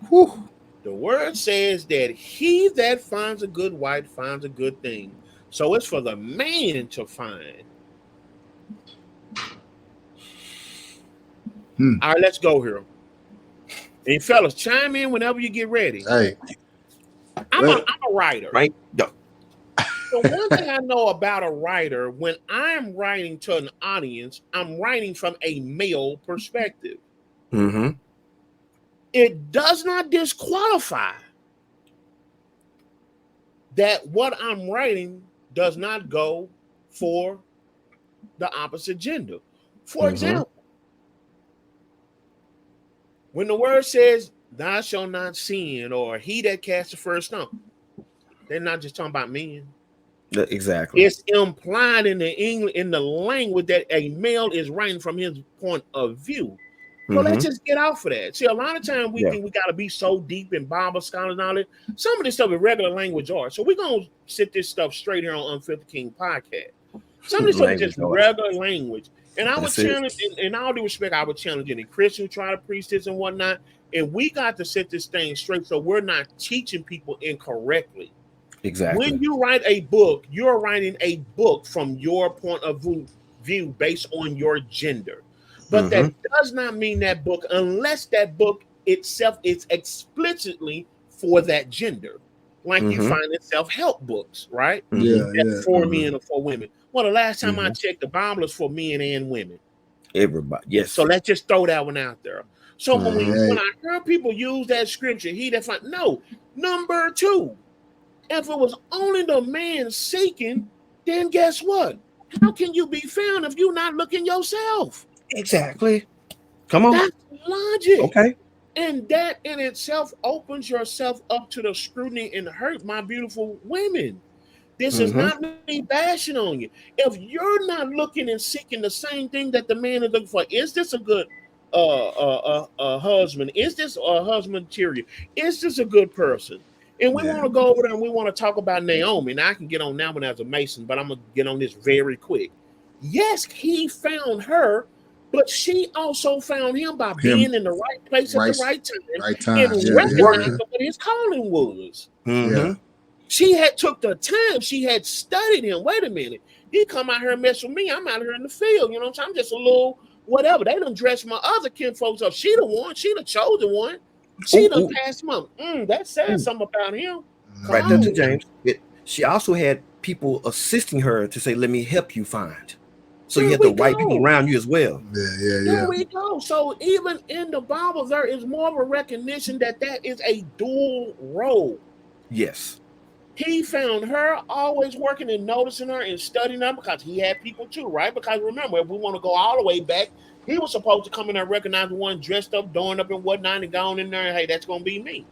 Whew. the word says that he that finds a good wife finds a good thing. So it's for the man to find. All right, let's go here. And fellas, chime in whenever you get ready. Hey, I'm a writer. Right? Yo. So one thing I know about a writer, when I'm writing to an audience, I'm writing from a male perspective. Mm-hmm. It does not disqualify that what I'm writing does not go for the opposite gender. For example, when the word says, "Thou shalt not sin," or "He that casts the first stone," they're not just talking about men. Exactly. It's implied in the language that a male is writing from his point of view. So let's just get off of that. See, a lot of times we think we got to be so deep in Bible scholars and all that. Some of this stuff is regular language art. So we're going to sit this stuff straight here on Unfiltered King podcast. Some of this stuff is just regular language. And I would challenge, in all due respect, I would challenge any Christian who try to preach this and whatnot. And we got to set this thing straight so we're not teaching people incorrectly. Exactly. When you write a book, you're writing a book from your point of view based on your gender. But that does not mean that book, unless that book itself is explicitly for that gender. Like you find in self-help books, right? That's for men or for women. Well, the last time I checked, the Bible is for men and women. Everybody, yes. So let's just throw that one out there. So when I hear people use that scripture, he that find, no. Number two, if it was only the man seeking, then guess what? How can you be found if you're not looking yourself? Exactly. Come on. That's logic. Okay. And that in itself opens yourself up to the scrutiny and hurt, my beautiful women. This is not me bashing on you. If you're not looking and seeking the same thing that the man is looking for, is this a good husband? Is this a husband material? Is this a good person? And we want to go over there and we want to talk about Naomi. Now I can get on that one as a Mason, but I'm going to get on this very quick. Yes, he found her, but she also found him by being in the right place at the right time and recognizing what his calling was. She had took the time. She had studied him. Wait a minute. He come out here and mess with me. I'm out here in the field. You know what I'm saying? I'm just a little whatever. They done dressed my other kinfolks up. She the one. She the chosen one. She done passed him up. That says something about him. Right there to James. She also had people assisting her to say, "Let me help you find." So you have the right people around you as well. There we go. So even in the Bible, there is more of a recognition that is a dual role. Yes. He found her always working and noticing her and studying her because he had people too, right? Because remember, if we want to go all the way back, he was supposed to come in there and recognize one dressed up, doing up and whatnot, and gone in there and, hey, that's going to be me.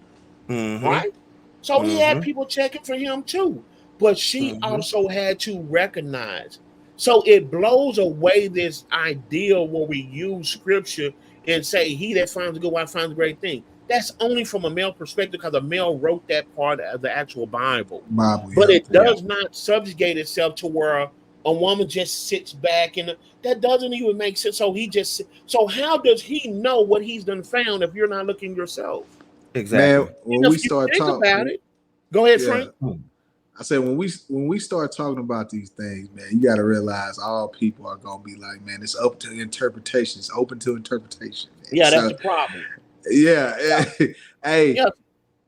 Right? So he had people checking for him too. But she also had to recognize. So it blows away this idea where we use scripture and say, he that finds a good wife finds a great thing. That's only from a male perspective because a male wrote that part of the actual Bible. But it does not subjugate itself to where a woman just sits back, and that doesn't even make sense. So how does he know what he's done found if you're not looking yourself? Exactly. Man, when we start talking about it, go ahead, Frank. I said when we start talking about these things, man, you got to realize all people are gonna be like, man, it's up to interpretation. It's open to interpretation. Man. Yeah, that's the problem. Yeah. Hey,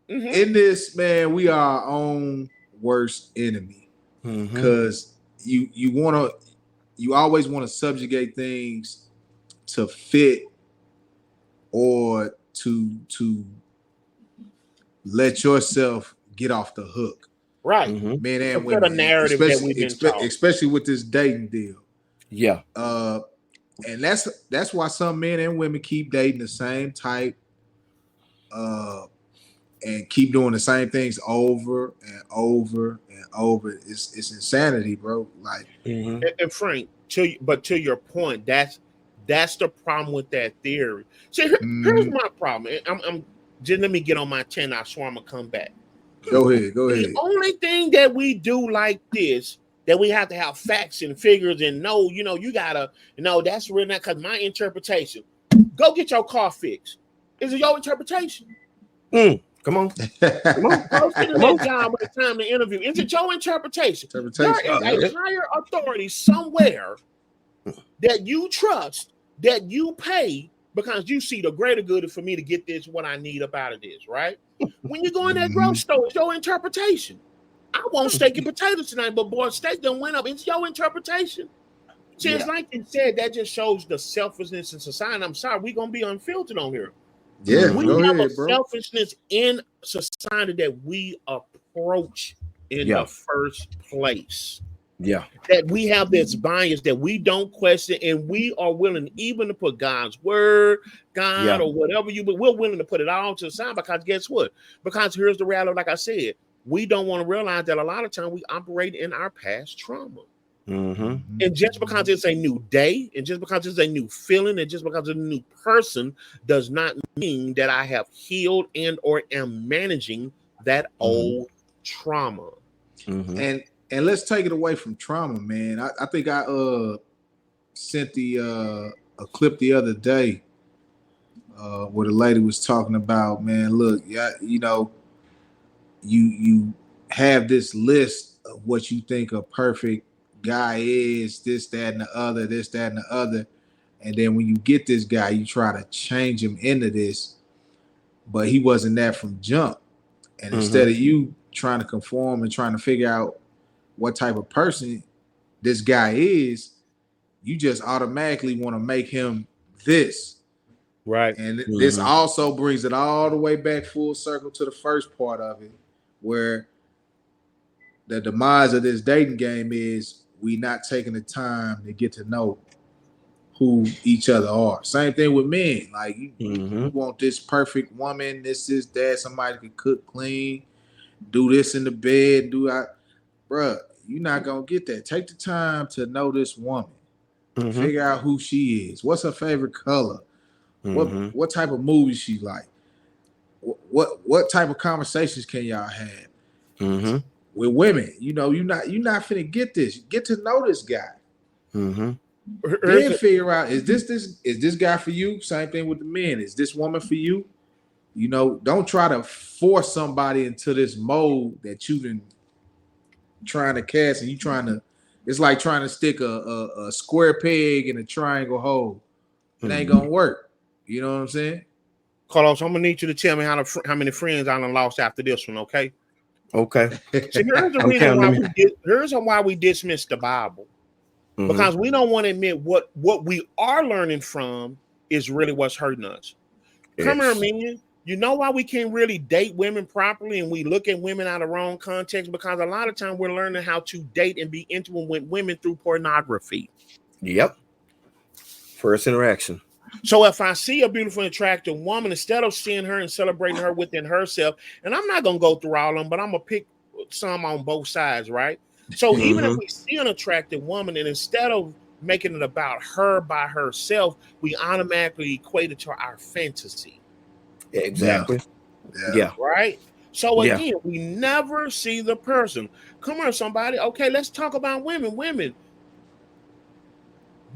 in this, man, we are our own worst enemy because you always want to subjugate things to fit or to let yourself get off the hook. Right. Men and women. The narrative that we've been taught. Especially with this dating deal. Yeah. And that's why some men and women keep dating the same type and keep doing the same things over and over and over. It's insanity, bro. Like and Frank, to your point, that's the problem with that theory. See, here's my problem. I'm just let me get on my 10. I swear I'm gonna come back. Go ahead. The only thing that we do like this, that we have to have facts and figures and know, you gotta, that's really not because my interpretation. Go get your car fixed. Is it your interpretation? Come on. Come on. Person in Come on. that job when it's time to interview. Is it your interpretation? Interpretation. There is a higher authority somewhere that you trust, that you pay because you see the greater good for me to get this what I need up out of this, right? When you go in that grocery store, it's your interpretation. I want steak and potatoes tonight, but boy, steak done went up. It's your interpretation. See, it's like you said, that just shows the selfishness in society. I'm sorry, we're gonna be unfiltered on here. Yeah, We go have ahead, a bro. selfishness in society that we approach in the first place. Yeah. That we have this bias that we don't question, and we are willing even to put God's word, God, or whatever but we're willing to put it all to the side because guess what? Because here's the reality, like I said, we don't want to realize that a lot of time we operate in our past trauma. And just because it's a new day, and just because it's a new feeling, and just because it's a new person does not mean that I have healed and or am managing that old trauma. And let's take it away from trauma, man. I think I sent a clip the other day where the lady was talking about, man, look, yeah, you know, you have this list of what you think a perfect guy is, this, that, and the other, this, that, and the other. And then when you get this guy, you try to change him into this, but he wasn't that from jump. And instead of you trying to conform and trying to figure out what type of person this guy is, you just automatically want to make him this. Right. And this also brings it all the way back full circle to the first part of it, where the demise of this dating game is we not taking the time to get to know who each other are. Same thing with men. Like you want this perfect woman, this is that, somebody can cook, clean, do this in the bed, bruh, you're not gonna get that. Take the time to know this woman. Figure out who she is. What's her favorite color? What type of movies she like? What type of conversations can y'all have? With women, you know, you're not finna get this. Get to know this guy. Then figure out, is this guy for you? Same thing with the men. Is this woman for you? You know, don't try to force somebody into this mold that you've been trying to cast, and you trying to. It's like trying to stick a square peg in a triangle hole. It ain't gonna work. You know what I'm saying? Carlos, I'm gonna need you to tell me how many friends I done lost after this one, okay? Okay. So here's the reason why we dismiss the Bible. Because we don't want to admit what we are learning from is really what's hurting us. Come here, man. You know why we can't really date women properly and we look at women out of wrong context? Because a lot of time we're learning how to date and be intimate with women through pornography. Yep. First interaction. So if I see a beautiful, attractive woman, instead of seeing her and celebrating her within herself, and I'm not going to go through all of them, but I'm going to pick some on both sides, right? So even if we see an attractive woman, and instead of making it about her by herself, we automatically equate it to our fantasy. Exactly. Yeah. Right? So again, we never see the person. Come on, somebody. Okay, let's talk about women. Women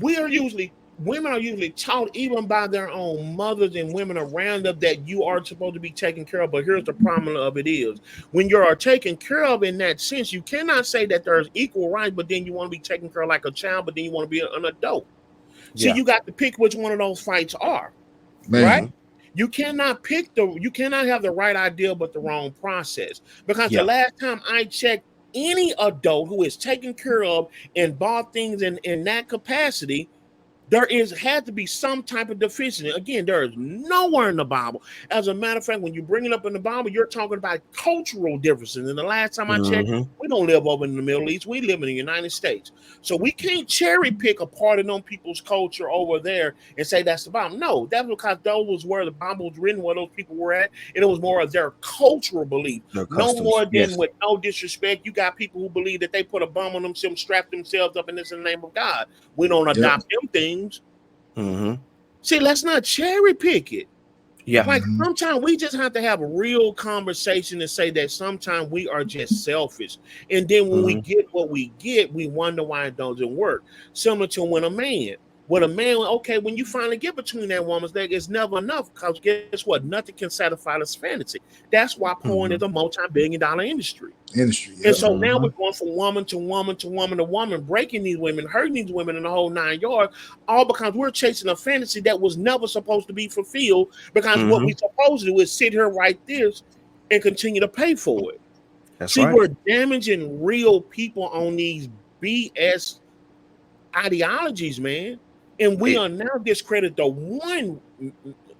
are usually taught even by their own mothers and women around them that you are supposed to be taken care of. But here's the problem of it is, when you are taken care of in that sense, you cannot say that there's equal rights, but then you want to be taken care of like a child, but then you want to be an adult. See, you got to pick which one of those fights are. Right? You cannot have the right idea but the wrong process. Because the last time I checked, any adult who is taken care of and bought things in that capacity, there had to be some type of deficiency. Again, there is nowhere in the Bible. As a matter of fact, when you bring it up in the Bible, you're talking about cultural differences. And the last time I checked, we don't live over in the Middle East. We live in the United States. So we can't cherry pick a part of them people's culture over there and say that's the Bible. No, that's because those was where the Bible was written, where those people were at. And it was more of their cultural belief. No more than with no disrespect. You got people who believe that they put a bomb on themselves, strap themselves up, and it's in the name of God. We don't adopt them things. See, let's not cherry pick it. Like sometimes we just have to have a real conversation and say that sometimes we are just selfish. And then when we get what we get, we wonder why it doesn't work. Similar to when a man, With a man, okay, when you finally get between that woman's leg, it's never enough because guess what? Nothing can satisfy this fantasy. That's why porn is a multi-billion-dollar industry. Industry. And Yeah. so now we're going from woman to woman to woman to woman, breaking these women, hurting these women in the whole 9 yards, all because we're chasing a fantasy that was never supposed to be fulfilled. Because what we supposed to do is sit here, write this, and continue to pay for it. That's See, right. we're damaging real people on these BS ideologies, man. And we are now discredited the one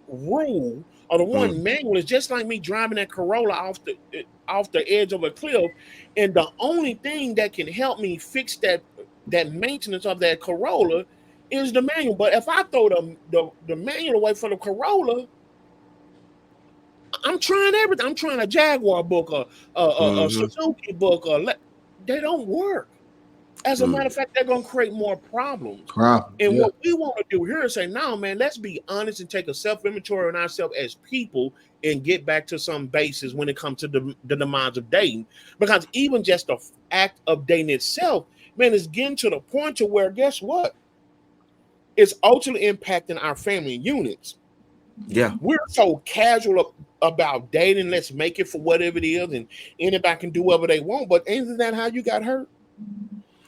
rule or the one manual is just like me driving that Corolla off the edge of a cliff. And the only thing that can help me fix that maintenance of that Corolla is the manual. But if I throw the manual away for the Corolla, I'm trying everything. I'm trying a Jaguar book or a Suzuki book. They don't work. As a matter of fact, they're going to create more problems. And what we want to do here is say, no, man, let's be honest and take a self-inventory on ourselves as people and get back to some basis when it comes to the demise of dating. Because even just the act of dating itself, man, is getting to the point to where, guess what? It's ultimately impacting our family units. Yeah. We're so casual about dating. Let's make it for whatever it is, and anybody can do whatever they want. But isn't that how you got hurt?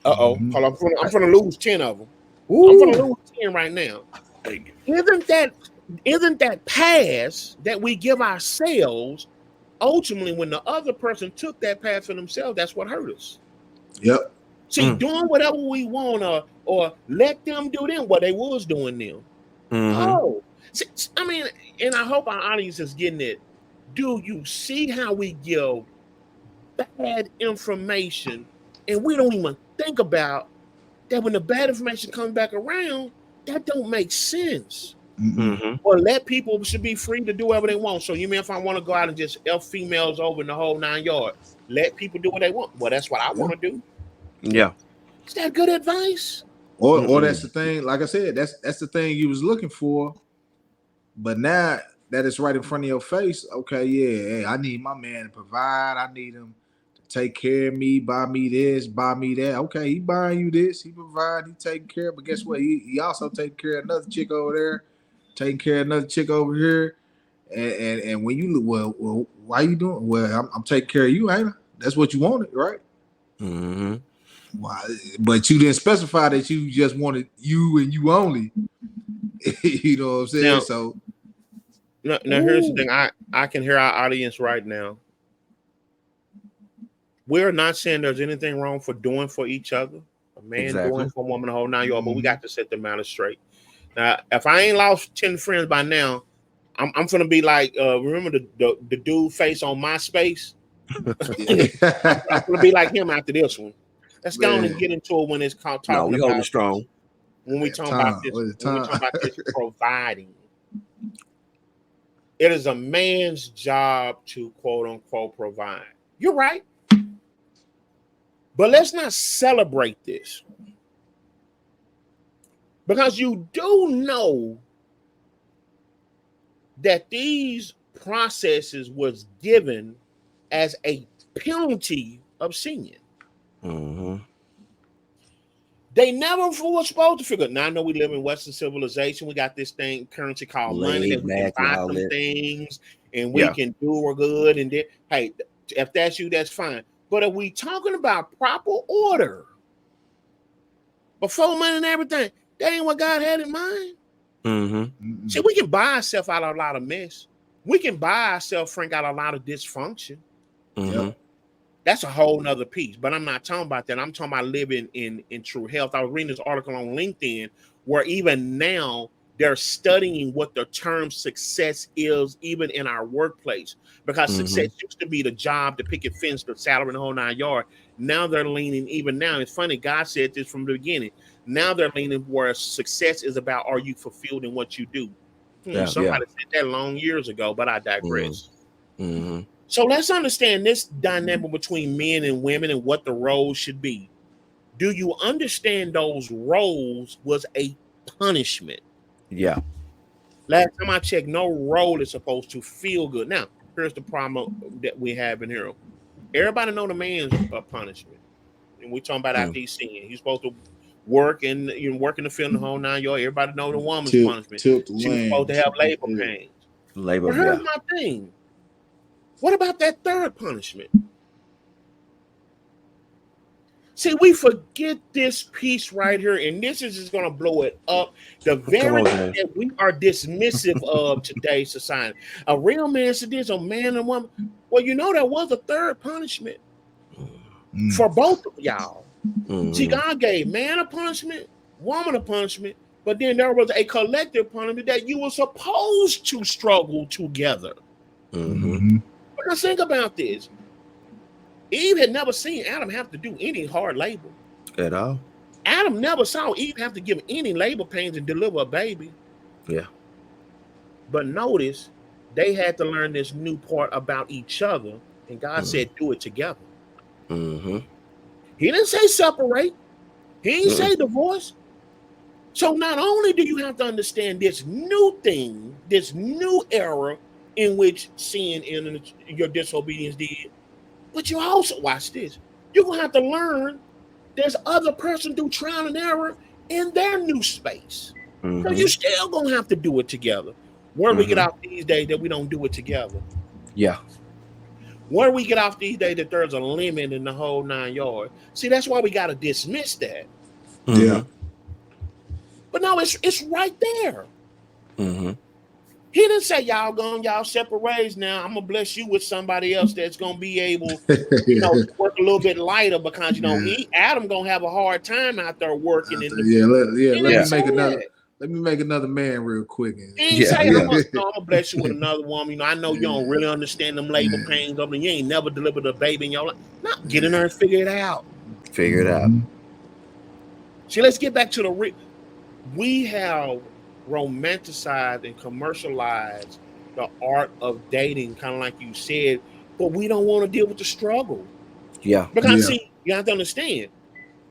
I'm gonna lose 10 of them. I'm gonna lose 10 right now. Isn't that pass that we give ourselves ultimately when the other person took that pass for themselves? That's what hurt us. Yep. See, doing whatever we want or let them do them what they was doing them. Oh, see, I mean, and I hope our audience is getting it. Do you see how we give bad information and we don't even think about that when the bad information comes back around, that don't make sense. Or let people should be free to do whatever they want. So you mean if I want to go out and just F females over in the whole 9 yards, let people do what they want? Well, that's what I want to do. Yeah. Is that good advice? Or that's the thing. Like I said, that's the thing you was looking for. But now that it's right in front of your face, okay, yeah, hey, I need my man to provide. I need him to take care of me, buy me this, buy me that. Okay, he buying you this, he provide, he taking care. But guess what? He also taking care of another chick over there, taking care of another chick over here. And when you look, well, why you doing? Well, I'm taking care of you, ain't I? That's what you wanted, right? Why? But you didn't specify that you just wanted you and you only. You know what I'm saying? Now here's the thing. I can hear our audience right now. We're not saying there's anything wrong for doing for each other. A man doing for a woman, a whole 9 yards, but we got to set the matter straight. Now, if I ain't lost 10 friends by now, I'm gonna be like, remember the dude face on MySpace? I'm gonna be like him after this one. Let's go on and get into it when it's called talking we about holding strong. When we talking about this, when we talking about this providing. It is a man's job to quote unquote provide. You're right. But let's not celebrate this. Because you do know that these processes was given as a penalty of sin. They never were supposed to figure. Now I know we live in Western civilization. We got this thing currency called money that we can buy some things and we can do good. And then, hey, if that's you, that's fine. But if we talking about proper order before money and everything, that ain't what God had in mind. See, we can buy ourselves out of a lot of mess. We can buy ourselves, Frank, out of a lot of dysfunction. That's a whole nother piece. But I'm not talking about that. I'm talking about living in true health. I was reading this article on LinkedIn where even now they're studying what the term success is, even in our workplace. Because success used to be the job, the picket fence, the salary, and the whole 9 yards. Now they're leaning, even now, it's funny, God said this from the beginning. Now they're leaning where success is about, are you fulfilled in what you do? Somebody said that long years ago, but I digress. So let's understand this dynamic between men and women and what the roles should be. Do you understand those roles was a punishment? Yeah. Last time I checked, no role is supposed to feel good. Now, here's the problem that we have in here. Everybody know the man's a punishment. And we're talking about after he's seen. He's supposed to work and work in the field the whole 9 yards. Everybody know the woman's punishment. Tilt the She was land. supposed to have labor pains. Labor, But here's my thing. What about that third punishment? See, we forget this piece right here, and this is just going to blow it up. The very thing that we are dismissive of today's society. A real man said this, a man and woman. Well, there was a third punishment for both of y'all. See, God gave man a punishment, woman a punishment, but then there was a collective punishment that you were supposed to struggle together. Because think about this. Eve had never seen Adam have to do any hard labor at all. Adam never saw Eve have to give any labor pains and deliver a baby. Yeah. But notice they had to learn this new part about each other, and God said, do it together. He didn't say separate. He didn't say divorce. So not only do you have to understand this new thing, this new era in which sin and your disobedience did, but you also, watch this, you're going to have to learn there's other person through trial and error in their new space. So you're still going to have to do it together. Where we get off these days that we don't do it together. Yeah. Where we get off these days that there's a limit in the whole 9 yards. See, that's why we got to dismiss that. Yeah. But no, it's right there. He didn't say y'all separate ways now. I'm gonna bless you with somebody else that's gonna be able, to work a little bit lighter because Adam gonna have a hard time out there working. Let me make another man real quick. He say I'm gonna bless you with another woman. I know you don't really understand them labor pains of it. You ain't never delivered a baby in your life. Not get in there and figure it out. See, let's get back to we have romanticized and commercialized the art of dating, kind of like you said, but we don't want to deal with the struggle. Because see, you have to understand,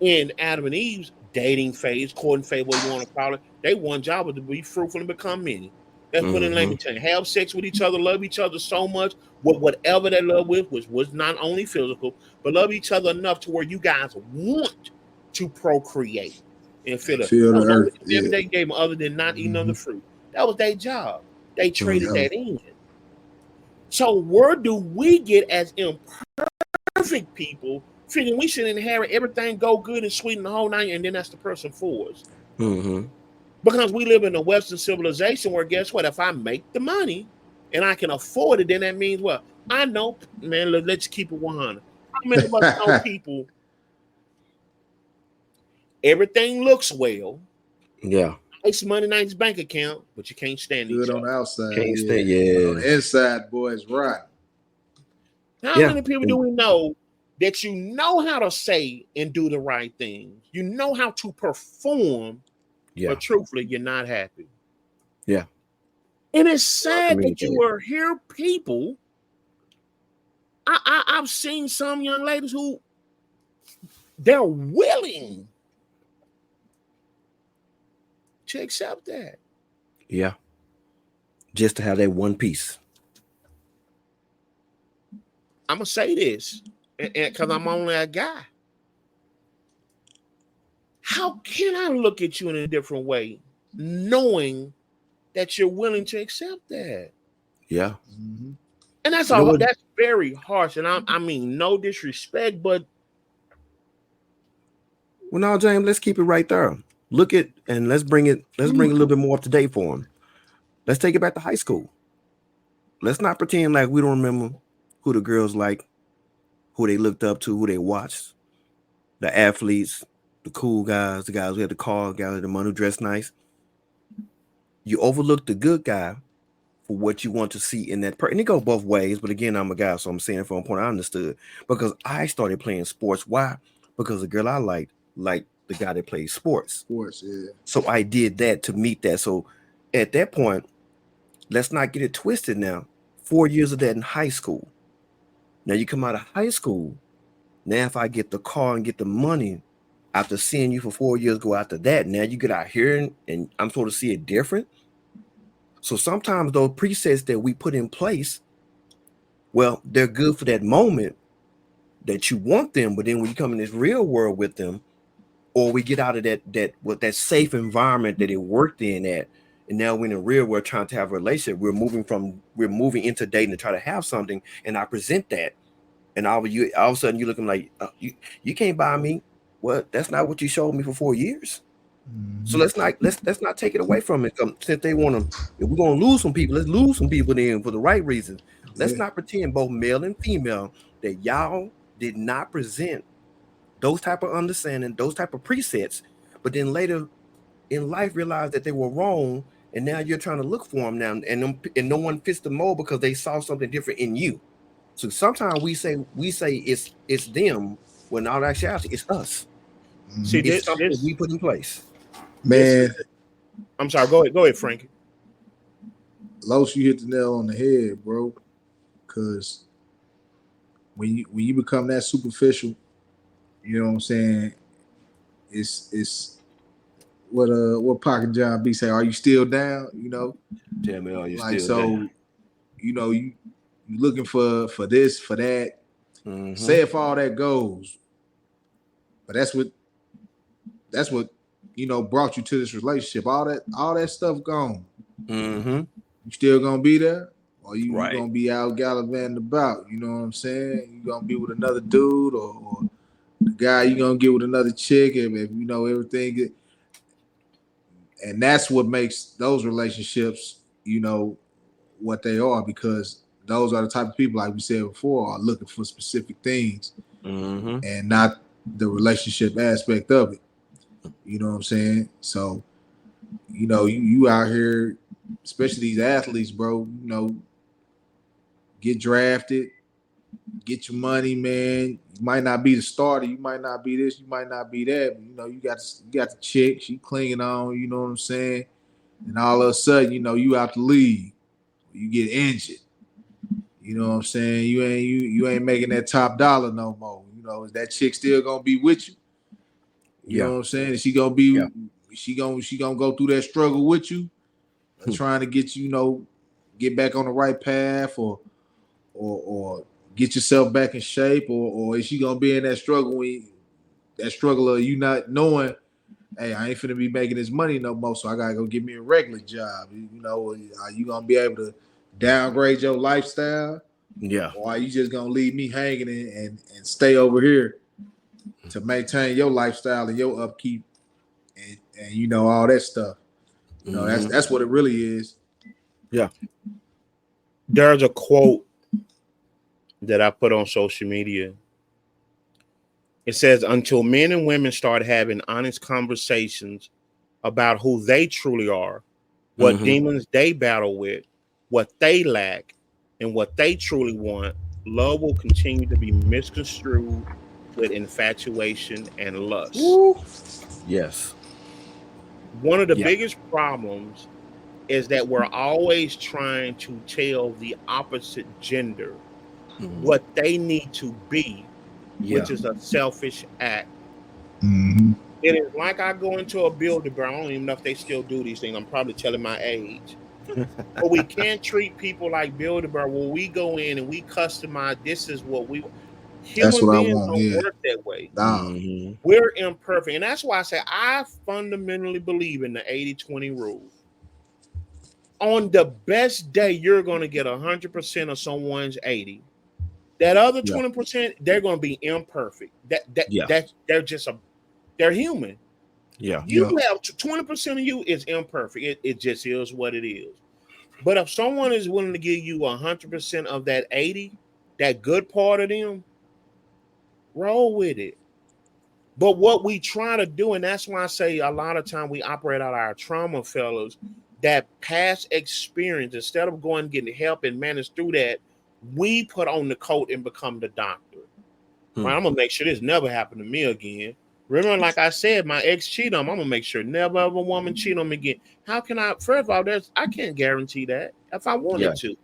in Adam and Eve's dating phase, courting phase, what you want to call it, they one job was to be fruitful and become many. That's what in language, have sex with each other, love each other so much, whatever they love with was not only physical, but love each other enough to where you guys want to procreate. And feel the earth. They gave them other than not eating of the fruit. That was their job. They traded that in. So where do we get as imperfect people figuring we should inherit everything, go good and sweet in the whole nine, and then that's the person for us? Because we live in a Western civilization where, guess what? If I make the money and I can afford it, then that means what? I know, man, let's keep it 100. How many of us know people? Everything looks well. Nice money, nice bank account, but you can't stand good each on other. the outside. Can't stand, On the inside, boys, right. How many people do we know that you know how to say and do the right things? You know how to perform, but truthfully, you're not happy. And it's sad that you are here people. I've seen some young ladies who they're willing to accept that. Just to have that one piece. I'm going to say this because I'm only a guy. How can I look at you in a different way knowing that you're willing to accept that? And that's all. That's very harsh. And I mean, no disrespect, but. Well, now, James, let's keep it right there. Look at, and let's bring a little bit more up to date for him. Let's take it back to high school. Let's not pretend like we don't remember who the girls like, who they looked up to, who they watched, the athletes, the cool guys, the guys who had the car, guys who had the money, who dressed nice. You overlook the good guy for what you want to see in that person. And it goes both ways, but again, I'm a guy, so I'm saying it from a point I understood. Because I started playing sports. Why? Because the girl I liked the guy that plays sports. So I did that to meet that. So at that point, let's not get it twisted now. 4 years of that in high school. Now you come out of high school. Now if I get the car and get the money after seeing you for 4 years, go after that. Now you get out here and I'm supposed to see it different. So sometimes those presets that we put in place, well, they're good for that moment that you want them. But then when you come in this real world with them, or we get out of that safe environment that it worked in at, and now when in real we're trying to have a relationship, we're moving into dating to try to have something, and I present that, and all of a sudden you looking like you can't buy me. Well, that's not what you showed me for 4 years. So let's not take it away from it. Since they want to, if we're gonna lose some people, let's lose some people then for the right reasons. Let's Yeah. not pretend, both male and female, that y'all did not present those type of understanding, those type of presets, but then later in life realize that they were wrong, and now you're trying to look for them now, and no one fits the mold because they saw something different in you. So sometimes we say it's them, when in all actuality it's us. See, It's something we put in place. this is. Man, I'm sorry. Go ahead, Frankie. Los, you hit the nail on the head, bro. Cause when you become that superficial, you know what I'm saying? It's what Pocket John B say, are you still down? You know? Tell me, are you Like still there? so, you looking for this, for that. Mm-hmm. Say if all that goes, but that's what brought you to this relationship. All that stuff gone. Mm-hmm. You still gonna be there? Or you Right. gonna be out gallivanting about, you know what I'm saying? You gonna be with another dude, or the guy you gonna get with another chick if you know everything. And that's what makes those relationships, what they are, because those are the type of people, like we said before, are looking for specific things Mm-hmm. and not the relationship aspect of it. You know what I'm saying? So, you out here, especially these athletes, bro, get drafted, get your money, man. You might not be the starter, you might not be this, you might not be that, but you got the chick, she clinging on, you know what I'm saying? And all of a sudden, you out the league, you get injured. You know what I'm saying? You ain't making that top dollar no more. Is that chick still gonna be with you? You know Yeah. what I'm saying? Is she gonna Yeah. be she gonna go through that struggle with you, trying to get you, get back on the right path, or get yourself back in shape, or is she gonna be in that struggle that struggle of you not knowing, hey, I ain't finna be making this money no more, so I gotta go get me a regular job. Are you gonna be able to downgrade your lifestyle, Yeah. or are you just gonna leave me hanging and stay over here to maintain your lifestyle and your upkeep and all that stuff? That's Mm-hmm. that's what it really is. Yeah. There's a quote that I put on social media. It says, "Until men and women start having honest conversations about who they truly are, what Mm-hmm. demons they battle with, what they lack, and what they truly want, love will continue to be misconstrued with infatuation and lust." Woo. Yes. One of the Yeah. biggest problems is that we're always trying to tell the opposite gender Mm-hmm. what they need to be, Yeah. which is a selfish act. Mm-hmm. It is like I go into a builder, bro. I don't even know if they still do these things. I'm probably telling my age. But we can't treat people like Builder-Bear where we go in and we customize. This is what we. That's Human what I beings want. don't Yeah, work that way. dog. Mm-hmm. We're imperfect. And that's why I say I fundamentally believe in the 80-20 rule. On the best day, you're going to get 100% of someone's 80. That other Yeah. 20%, they're going to be imperfect. Yeah. They're human. Yeah. You Yeah. have 20% of you is imperfect. It just is what it is. But if someone is willing to give you 100% of that 80, that good part of them, roll with it. But what we try to do, and that's why I say a lot of time we operate out our trauma, fellas, that past experience, instead of going and getting help and manage through that, we put on the coat and become the doctor. Hmm. Right? I'm gonna make sure this never happened to me again. Remember, like I said, my ex cheated on me. I'm gonna make sure never ever a woman cheat on me again. How can I? First of all, I can't guarantee that. If I Yeah. wanted to,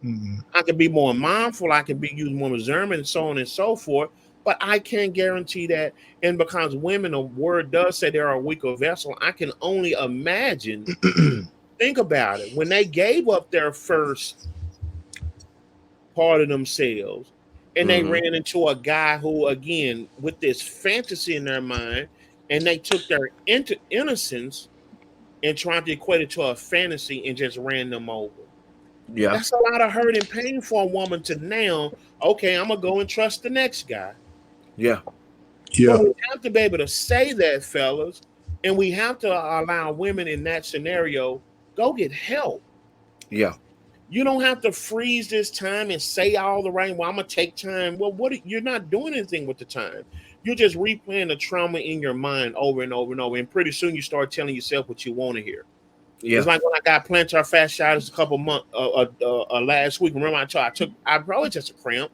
Mm-hmm. I could be more mindful. I could be using more discernment, and so on and so forth. But I can't guarantee that. And because women, a word does say they are a weaker vessel, I can only imagine. Think about it. When they gave up their first part of themselves, and they Mm-hmm. ran into a guy who, again, with this fantasy in their mind, and they took their innocence and tried to equate it to a fantasy and just ran them over. Yeah. That's a lot of hurt and pain for a woman to now, okay, I'm going to go and trust the next guy. Yeah. But Yeah. we have to be able to say that, fellas, and we have to allow women in that scenario, go get help. Yeah. You don't have to freeze this time and say all the right. Well, I'm gonna take time. Well, you're not doing anything with the time. You're just replaying the trauma in your mind over and over and over. And pretty soon you start telling yourself what you want to hear. Yeah. It's like when I got plantar fasciitis a couple months last week. Remember, I probably just a cramp.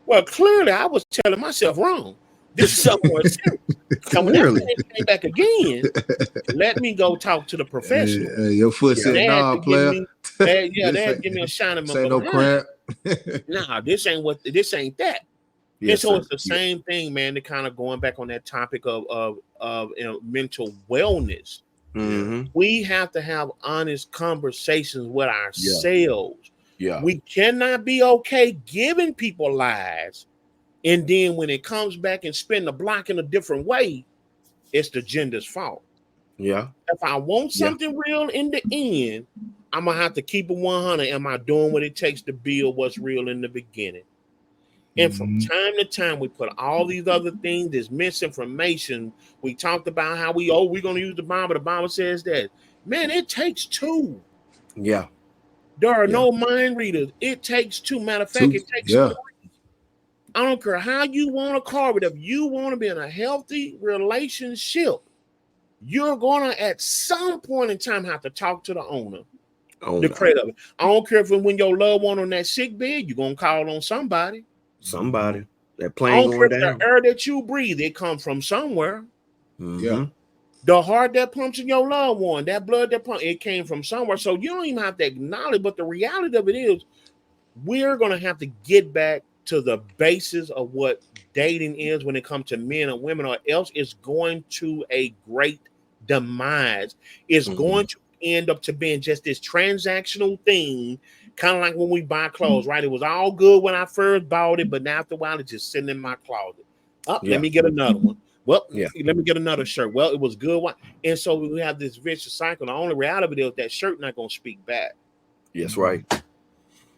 Well, clearly I was telling myself wrong. This is something more serious. So when that Clearly. thing came back again, let me go talk to the professional. Your foot said, They had "Nah, to give player." me, they This had to ain't- give me a shine in my this ain't no behind. crap. Nah, this ain't that. And Yes, so sir. it's the same thing, man. To kind of going back on that topic of mental wellness, Mm-hmm. we have to have honest conversations with ourselves. Yeah. We cannot be okay giving people lies, and then when it comes back and spin the block in a different way, it's the gender's fault. Yeah. If I want something real in the end, I'm gonna have to keep it 100. Am I doing what it takes to build what's real in the beginning? And from Mhm. time to time, we put all these other things, this misinformation. We talked about how we're gonna use the Bible. The Bible says that. Man, it takes two. Yeah. There are Yeah. no mind readers. It takes two. Matter of fact, Two- it takes yeah. three. I don't care how you want to carve it. If you want to be in a healthy relationship, you're gonna at some point in time have to talk to the owner. Oh, The no. credit of it. I don't care if when your loved one on that sick bed, you're gonna call on somebody. Somebody. That I plane don't care going if down. the air that you breathe, it comes from somewhere. Mm-hmm. Yeah. The heart that pumps in your loved one, that blood that pumps, it came from somewhere. So you don't even have to acknowledge, but the reality of it is we're gonna have to get back to the basis of what dating is when it comes to men and women, or else it's going to a great demise. It's going to end up to being just this transactional thing, kind of like when we buy clothes, right? It was all good when I first bought it, but now after a while, it's just sitting in my closet. Oh, Yeah. let me get another one. Well, Yeah. let me get another shirt. Well, it was good. And so we have this vicious cycle. The only reality of it is that shirt not going to speak back. Yes, right.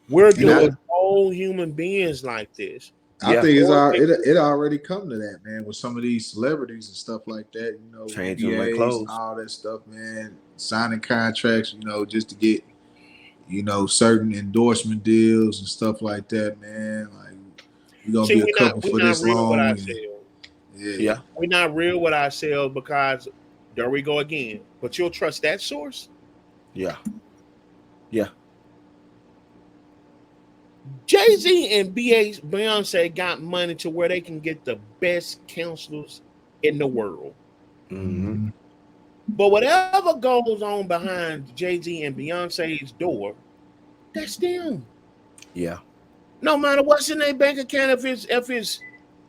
We're And dealing with whole human beings like this. I Yeah. think it already come to that, man, with some of these celebrities and stuff like that, you know, Changing their NDAs clothes. and all that stuff, man, signing contracts, you know, just to get, you know, certain endorsement deals and stuff like that, man. Like, we're gonna See, be a couple we're for not this real with long. And, ourselves. yeah. We're not real with ourselves because there we go again. But you'll trust that source? Yeah. Yeah. Jay-Z and Beyonce got money to where they can get the best counselors in the world. Mm-hmm. But whatever goes on behind Jay-Z and Beyonce's door, that's them. Yeah. No matter what's in their bank account, if it's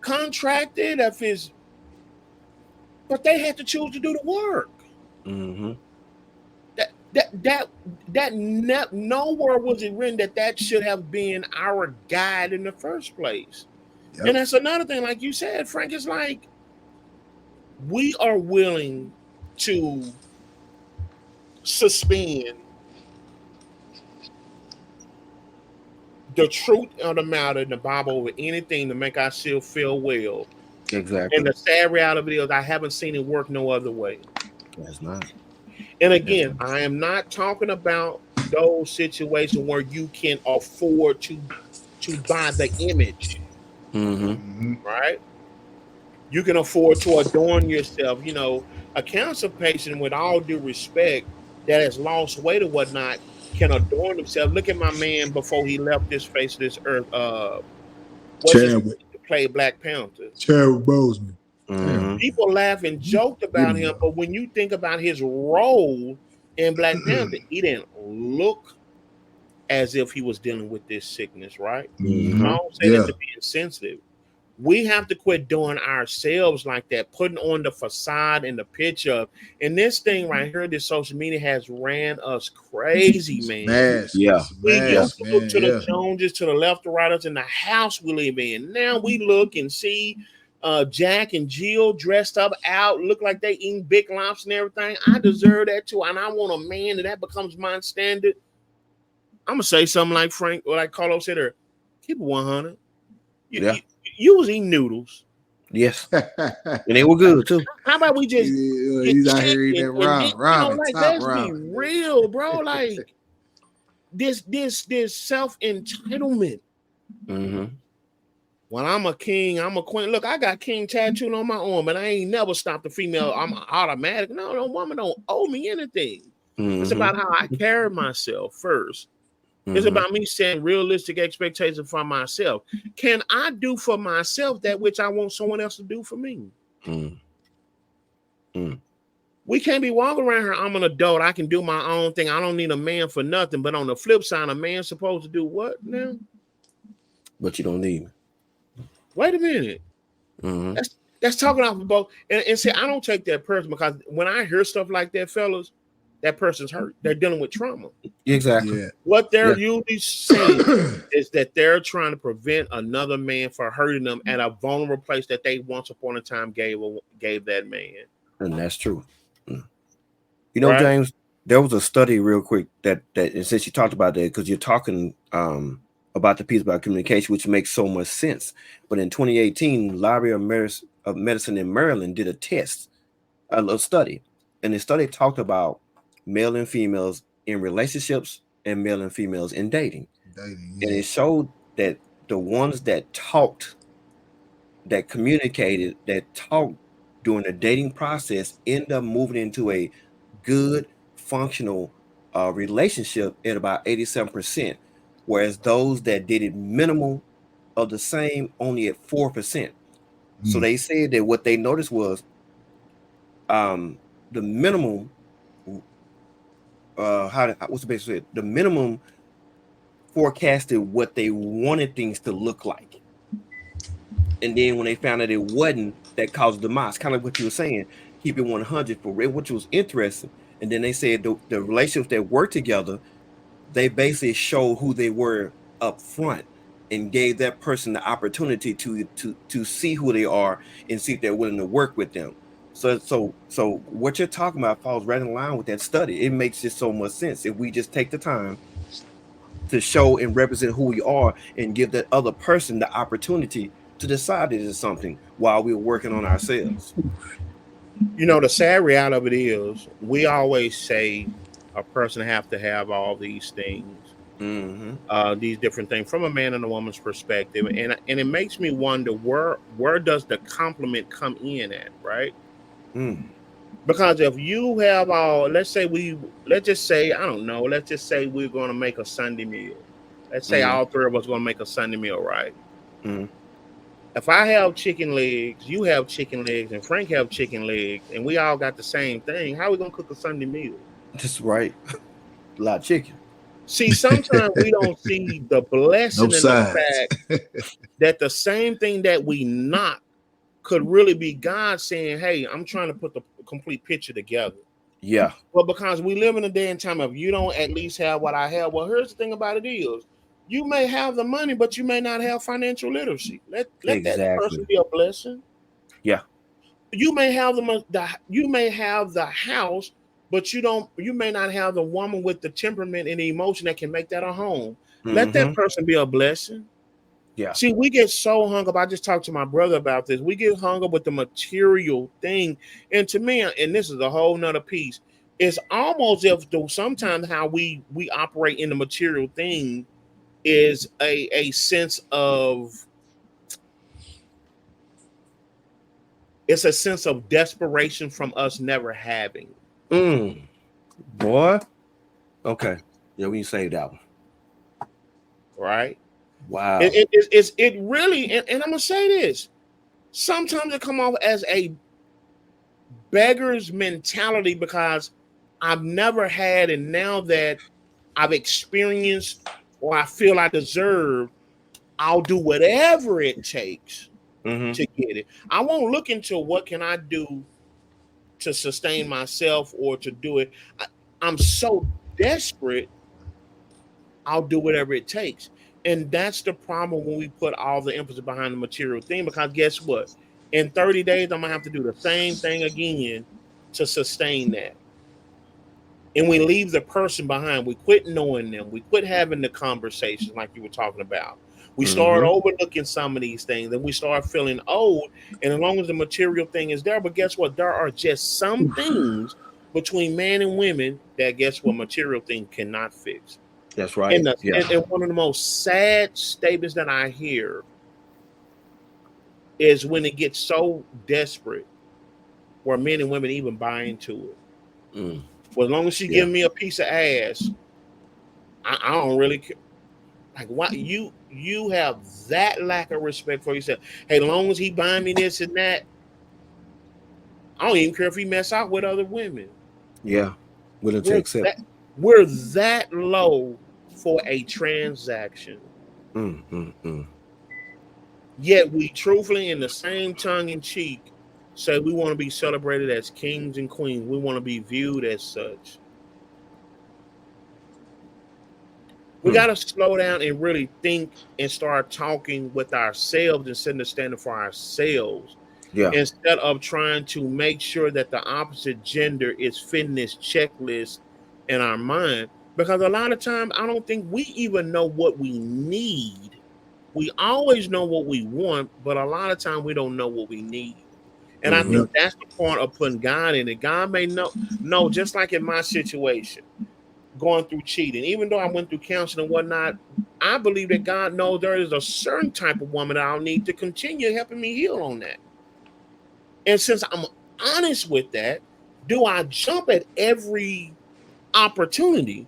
contracted, but they had to choose to do the work. Mm-hmm. Nowhere was it written that should have been our guide in the first place. Yep. And that's another thing, like you said, Frank, it's like we are willing to suspend the truth of the matter in the Bible over anything to make ourselves feel well. Exactly. And the sad reality of it is I haven't seen it work no other way. That's not. And again, I am not talking about those situations where you can afford to buy the image, Mm-hmm. right? You can afford to adorn yourself. You know, a cancer patient, with all due respect, that has lost weight or whatnot, can adorn himself. Look at my man before he left this face of this earth. What's his name to play Black Panther? Chadwick Boseman. Mm-hmm. People laugh and joked about him, but when you think about his role in Black Panther, he didn't look as if he was dealing with this sickness, right? Mm-hmm. I don't say that to be insensitive. We have to quit doing ourselves like that, putting on the facade and the picture. And this thing right here, this social media has ran us crazy, man. Yeah. We used to look to the Joneses, to the left, the righters in the house we live in. Now we look and see Jack and Jill dressed up out, look like they eating big lobster and everything. I deserve that too, and I want a man that becomes my standard. I'm gonna say something like Frank or like Carlos said, or keep it 100. You, Yeah. you, you was eating noodles. Yes. And they were good too. How about we just get He's out here eating chicken that and get, ramen, like top let's be ramen. real, bro. Like this self entitlement. Mm-hmm. When I'm a king, I'm a queen. Look, I got king tattooed on my arm, but I ain't never stopped a female. I'm automatic. No woman don't owe me anything. It's Mm-hmm. about how I carry myself first. It's Mm-hmm. about me setting realistic expectations for myself. Can I do for myself that which I want someone else to do for me? Mm-hmm. We can't be walking around here. I'm an adult. I can do my own thing. I don't need a man for nothing. But on the flip side, a man's supposed to do what now? But you don't need me. Wait a minute. Mm-hmm. That's talking off of both. And see, I don't take that person because when I hear stuff like that, fellas, that person's hurt. They're dealing with trauma. Exactly. Yeah. What they're Yeah. usually saying is that they're trying to prevent another man from hurting them at a vulnerable place that they once upon a time gave that man. And that's true. Mm. Right? James, there was a study real quick that and since you talked about that, because you're talking about the piece about communication, which makes so much sense. But in 2018, Library of Medicine in Maryland did a test, a study, and the study talked about male and females in relationships and male and females in dating. Dating, And yeah. it showed that the ones that talked, that communicated, that talked during the dating process end up moving into a good, functional relationship at about 87%, whereas those that did it minimal of the same only at 4%. So Mm. they said that what they noticed was the minimum what's the best way? The minimum forecasted what they wanted things to look like. And then when they found out it wasn't, that caused demise. Kind of what you were saying, keep it 100 for real, which was interesting. And then they said the relationships that work together, they basically showed who they were up front and gave that person the opportunity to see who they are and see if they're willing to work with them. So what you're talking about falls right in line with that study. It makes just so much sense if we just take the time to show and represent who we are and give that other person the opportunity to decide it is something while we're working on ourselves. The sad reality of it is we always say a person have to have all these things, Mm-hmm. these different things from a man and a woman's perspective. And it makes me wonder where does the compliment come in at, right? Mm. Because if you have all, let's just say, I don't know, let's just say we're going to make a Sunday meal. Let's say Mm. all three of us are going to make a Sunday meal, right? Mm. If I have chicken legs, you have chicken legs, and Frank have chicken legs, and we all got the same thing, how are we going to cook a Sunday meal? That's right. A lot of chicken. See, sometimes we don't see the No blessing in the sides. fact that the same thing that we not could really be God saying, hey, I'm trying to put the complete picture together. Yeah. Well, because we live in a day and time of you don't at least have what I have. Well, here's the thing about it is you may have the money, but you may not have financial literacy. Let that person Exactly. be a blessing. Yeah. You may have you may have the house, but you may not have the woman with the temperament and the emotion that can make that a home. Let Mm-hmm. that person be a blessing. Yeah. See, we get so hung up. I just talked to my brother about this. We get hung up with the material thing. And to me, and this is a whole nother piece, it's almost if sometimes how we operate in the material thing is a sense of it's a sense of desperation from us never having. Mm. Boy. Okay. Yeah, we can save that one. Right? Wow. It really, and I'm gonna say this. Sometimes it come off as a beggar's mentality because I've never had, and now that I've experienced or I feel I deserve, I'll do whatever it takes Mm-hmm. to get it. I won't look into what can I do to sustain myself or to do it. I'm so desperate, I'll do whatever it takes. And that's the problem when we put all the emphasis behind the material thing, because guess what? In 30 days, I'm gonna have to do the same thing again to sustain that. And we leave the person behind. We quit knowing them. We quit having the conversations like you were talking about. We start Mm-hmm. overlooking some of these things, and we start feeling old. And as long as the material thing is there, but guess what? There are just some things between man and women that guess what material thing cannot fix. That's And, right. the, Yeah. and one of the most sad statements that I hear is when it gets so desperate where men and women even buy into it. Mm. Well, as long as she Yeah. give me a piece of ass, I don't really care. Like why you have that lack of respect for yourself. Hey, as long as he buying me this and that, I don't even care if he mess out with other women. Yeah. Willing to We're accept. that we're that low for a transaction. Mm, mm, mm. Yet we truthfully in the same tongue in cheek say we want to be celebrated as kings and queens. We want to be viewed as such. We Hmm. got to slow down and really think and start talking with ourselves and setting the standard for ourselves Yeah. instead of trying to make sure that the opposite gender is fitting this checklist in our mind. Because a lot of times, I don't think we even know what we need. We always know what we want, but a lot of times we don't know what we need. And I Mm-hmm. Yeah. think that's the point of putting God in it. God may know, just like in my situation going through cheating. Even though I went through counseling and whatnot, I believe that God knows there is a certain type of woman that I'll need to continue helping me heal on that. And since I'm honest with that, do I jump at every opportunity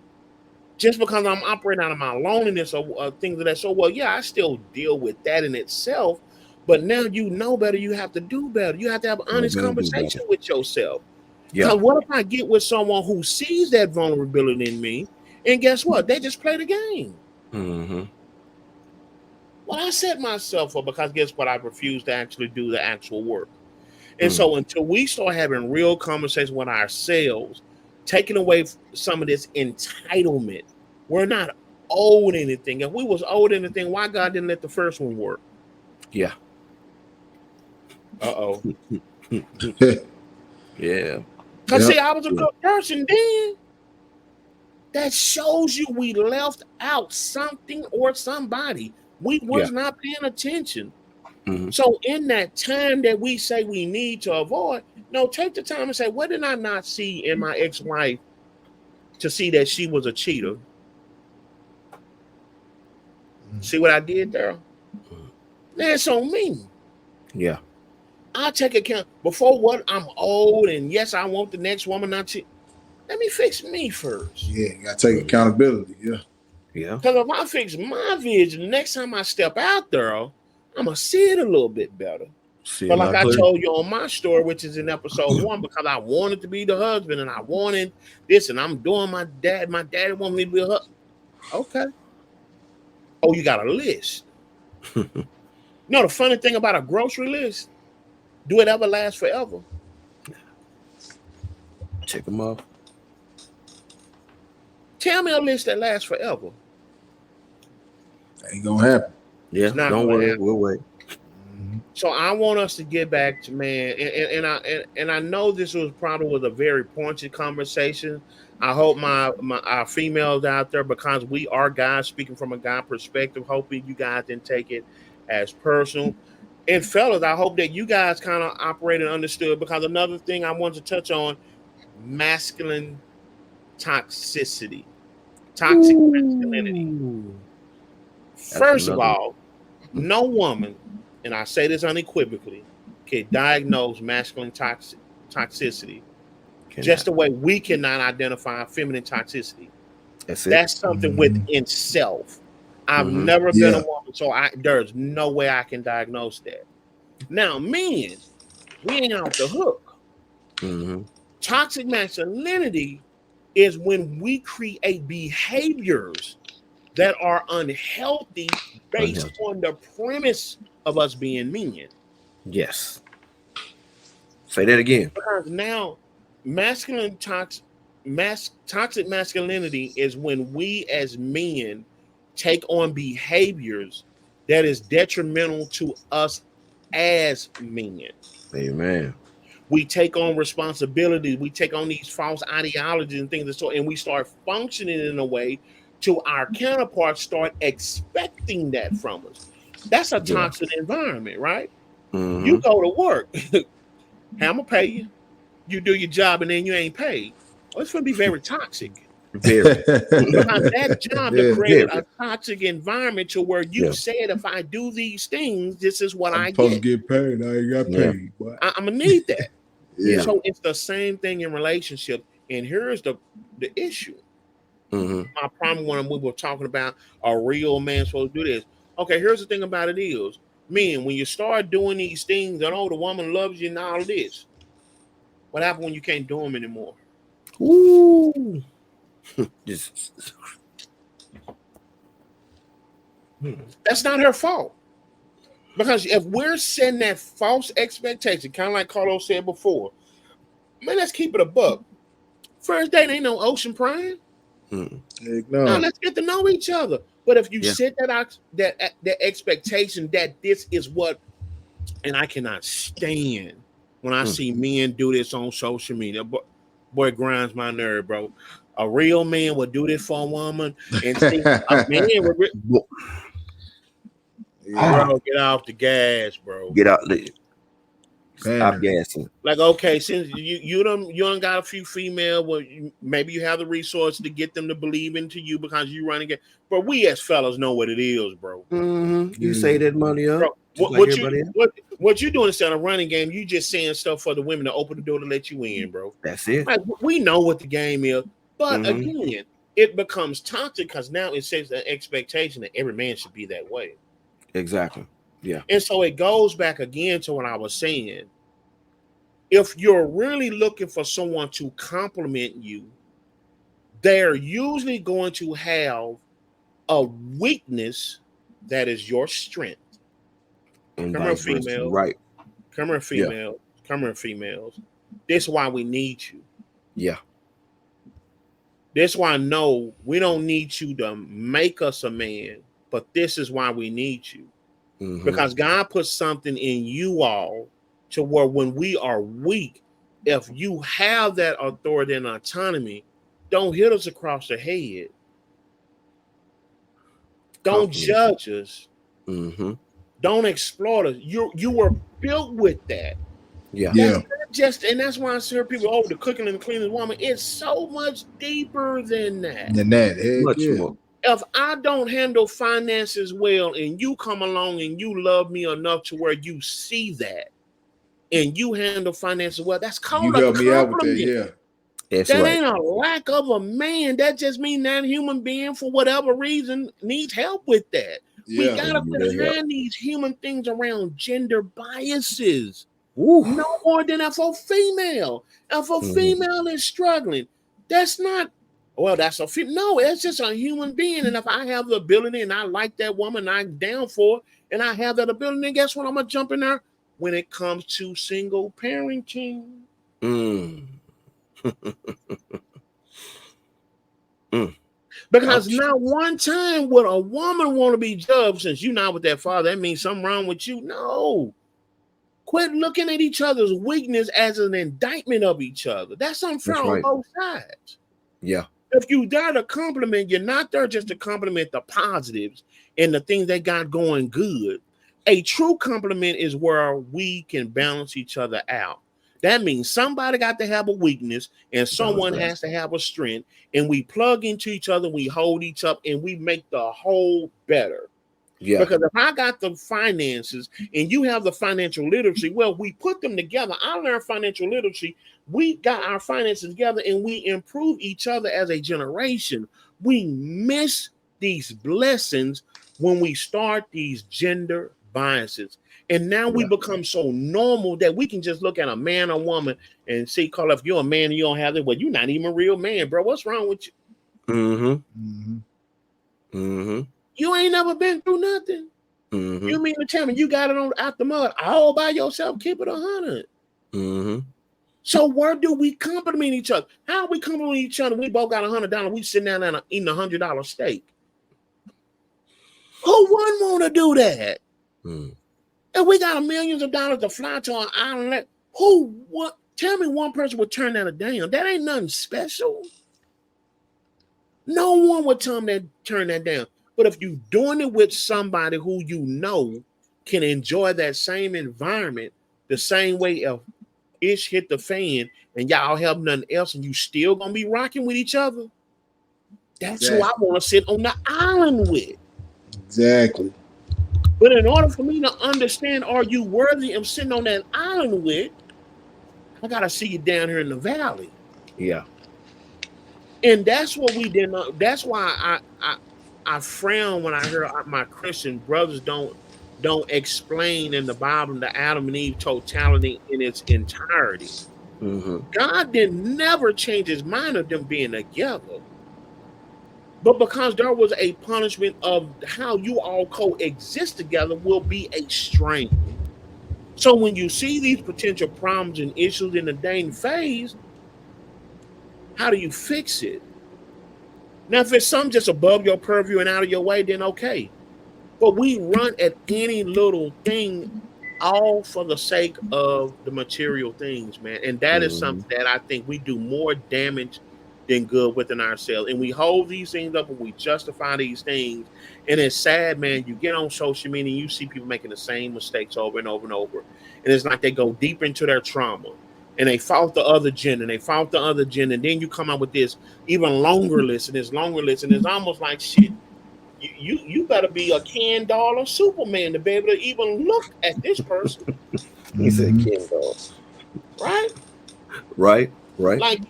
just because I'm operating out of my loneliness or things of that? So, well, yeah, I still deal with that in itself. But now you know better, you have to do better. You have to have No honest better do better. conversation with yourself. Yeah. Because what if I get with someone who sees that vulnerability in me, and guess what? They just play the game. Mm-hmm. Well, I set myself up because guess what? I refuse to actually do the actual work. And Mm. so until we start having real conversations with ourselves, taking away some of this entitlement, we're not owed anything. If we was owed anything, why God didn't let the first one work? Yeah. Uh-oh. Yeah. Because Yep. see, I was a Yeah. good person then. That shows you we left out something or somebody. We Yeah. was not paying attention. Mm-hmm. So in that time that we say we need to avoid, no, take the time and say, what did I not see in my ex-wife to see that she was a cheater? See what I did there? That's on me. Yeah. I take account before what I'm old, and yes, I want the next woman not to. Let me fix me first. Yeah, you gotta take Mm-hmm. accountability. Yeah. Yeah. Because if I fix my vision, the next time I step out there, I'm gonna see it a little bit better. See a But like lot I clearer. told you on my story, which is in episode one, because I wanted to be the husband and I wanted this, and I'm doing my dad. My daddy wanted me to be a husband. Okay. Oh, you got a list. You know the funny thing about a grocery list? Do it ever last forever? Check them off. Tell me a list that lasts forever. Ain't gonna happen. Yeah. It's not Don't going to worry. happen. We'll wait. So I want us to get back to man, and I know this was probably was a very pointed conversation. I hope my our females out there, because we are guys speaking from a guy perspective. Hoping you guys didn't take it as personal. And fellas, I hope that you guys kind of operate and understood. Because another thing I want to touch on: masculine toxicity, toxic masculinity. Ooh. That's First of another all, one. no woman, and I say this unequivocally, can diagnose masculine toxicity just Cannot. the way we cannot identify feminine toxicity. That's it. That's something within self. I've Mm-hmm. never been a Yeah. woman, so there's no way I can diagnose that. Now, men, we ain't out the hook. Mm-hmm. Toxic masculinity is when we create behaviors that are unhealthy based Unhealthy. on the premise of us being men. Yes. Say that again. Because now masculine toxic masculinity is when we as men take on behaviors that is detrimental to us as men. Amen. We take on responsibilities. We take on these false ideologies and things of sort, and we start functioning in a way to our counterparts start expecting that from us. That's a Yeah. toxic environment, right? You Mm-hmm. go to work, I'm gonna pay you. You do your job, and then you ain't paid. Well, it's gonna be very toxic Very. because that job that created Very. a toxic environment to where you Yeah. said, if I do these things, this is what I'm I supposed get. to get paid. I ain't got Yeah. paid. But I'm gonna need that. yeah. So it's the same thing in relationships. And here's the issue. Mm-hmm. My problem when we were talking about a real man supposed to do this. Okay, here's the thing about it is, men, when you start doing these things, and the woman loves you and all this, what happens when you can't do them anymore? Ooh. Just. That's not her fault. Because if we're setting that false expectation, kind of like Carlos said before, man, let's keep it a buck. First date ain't no ocean prime. Mm. Heck No, no. let's get to know each other. But if you Yeah. set that expectation that this is what, and I cannot stand when I see men do this on social media. Boy, it grinds my nerve, bro. A real man would do this for a woman, and see a man would, Yeah. bro, get off the gas, bro. Get out. Stop Pander. gassing. Like, okay, since you don't got a few female, well, maybe you have the resources to get them to believe into you because you running it. But we as fellas know what it is, bro. Mm-hmm. You Yeah. say that money Bro, up just like everybody else. what you doing instead of running game? You just saying stuff for the women to open the door to let you in, bro. That's it. Like, we know what the game is, but Mhm. again, it becomes toxic because now it sets an expectation that every man should be that way, Exactly. Yeah. and so it goes back again to what I was saying. If you're really looking for someone to compliment you, they're usually going to have a weakness that is your strength. And Come here, vice versa. females. Right. Come here, Yeah. females. Come here, females. This is why we need you. Yeah. This is why I know we don't need you to make us a man, but this is why we need you. Mhm. Because God put something in you all to where when we are weak, if you have that authority and autonomy, don't hit us across the head. Don't Compliment. judge us. Mm-hmm. Don't exploit us. You were built with that. Yeah. Yeah. That's not just, and that's why I hear people, oh, the cooking and the cleaning woman. It's so much deeper than that. And that, heck Much yeah. more. If I don't handle finances well and you come along and you love me enough to where you see that and you handle finances well, that's You called a help me out with that, compliment. yeah. That's That right. ain't a lack of a man. That just means that human being, for whatever reason, needs help with that. We Yeah. gotta You put need help. behind these human things around gender biases. Woo. No more than if a female. If a Mhm. female is struggling, that's not, well, that's a female. No, it's just a human being. And if I have the ability and I like that woman, I'm down for it, and I have that ability, then guess what? I'm gonna jump in there when it comes to single parenting. Mm. Mm. Because Ouch. not one time would a woman want to be judged since you're not with that father. That means something wrong with you. No. Quit looking at each other's weakness as an indictment of each other. That's unfair That's on right. both sides. Yeah. If you there to compliment, you're not there just to compliment the positives and the things they got going good. A true compliment is where we can balance each other out. That means somebody got to have a weakness and someone Balance has to have a strength, and we plug into each other, we hold each up, and we make the whole better. Yeah. Because if I got the finances and you have the financial literacy, well, we put them together. I learned financial literacy. We got our finances together and we improve each other as a generation. We miss these blessings when we start these gender biases. And now we Yeah. become so normal that we can just look at a man or woman and see, Carl, if you're a man and you don't have it, well, you're not even a real man, bro. What's wrong with you? Mm-hmm. Mm-hmm. Mm-hmm. You ain't never been through nothing. Mm-hmm. You mean to tell me you got it on out the mud all by yourself? Keep it 100. Mm-hmm. So where do we compliment each other? How we compliment each other? We both got $100. We sitting down and eating $100 steak. Who wouldn't want to do that? Mm. And we got millions of dollars to fly to an island. Who, what? Tell me one person would turn that down. That ain't nothing special. No one would turn that down. But if you're doing it with somebody who you know can enjoy that same environment the same way if ish hit the fan and y'all have nothing else and you still gonna be rocking with each other, that's who I Exactly. want to sit on the island with. Exactly. But in order for me to understand, are you worthy of sitting on that island with, I gotta see you down here in the valley. Yeah. And that's what we did not. That's why I frown when I hear my Christian brothers don't explain in the Bible the Adam and Eve totality in its entirety. Mm-hmm. God did never change his mind of them being together. But because there was a punishment of how you all coexist together will be a strain. So when you see these potential problems and issues in the dating phase, how do you fix it? Now, if it's something just above your purview and out of your way, then okay. But we run at any little thing all for the sake of the material things, man. And that is Mm-hmm. something that I think we do more damage than good within ourselves. And we hold these things up and we justify these things. And it's sad, man. You get on social media and you see people making the same mistakes over and over and over. And it's like they go deep into their trauma and they fault the other gen and they fault the other gen. And then you come up with this even longer list and this longer list. And it's almost like shit. You better be a Ken doll or Superman to be able to even look at this person, He said Mm-hmm. Ken dog. right? Right, right. Like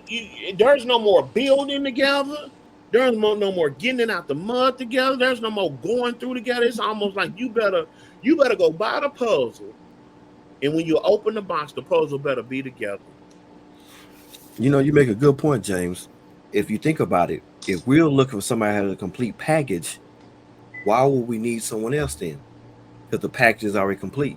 there's no more building together. There's no more getting it out the mud together. There's no more going through together. It's almost like you better go buy the puzzle, and when you open the box, the puzzle better be together. You know, you make a good point, James. If you think about it, if we're looking for somebody that has a complete package, why would we need someone else then? Because the package is already complete.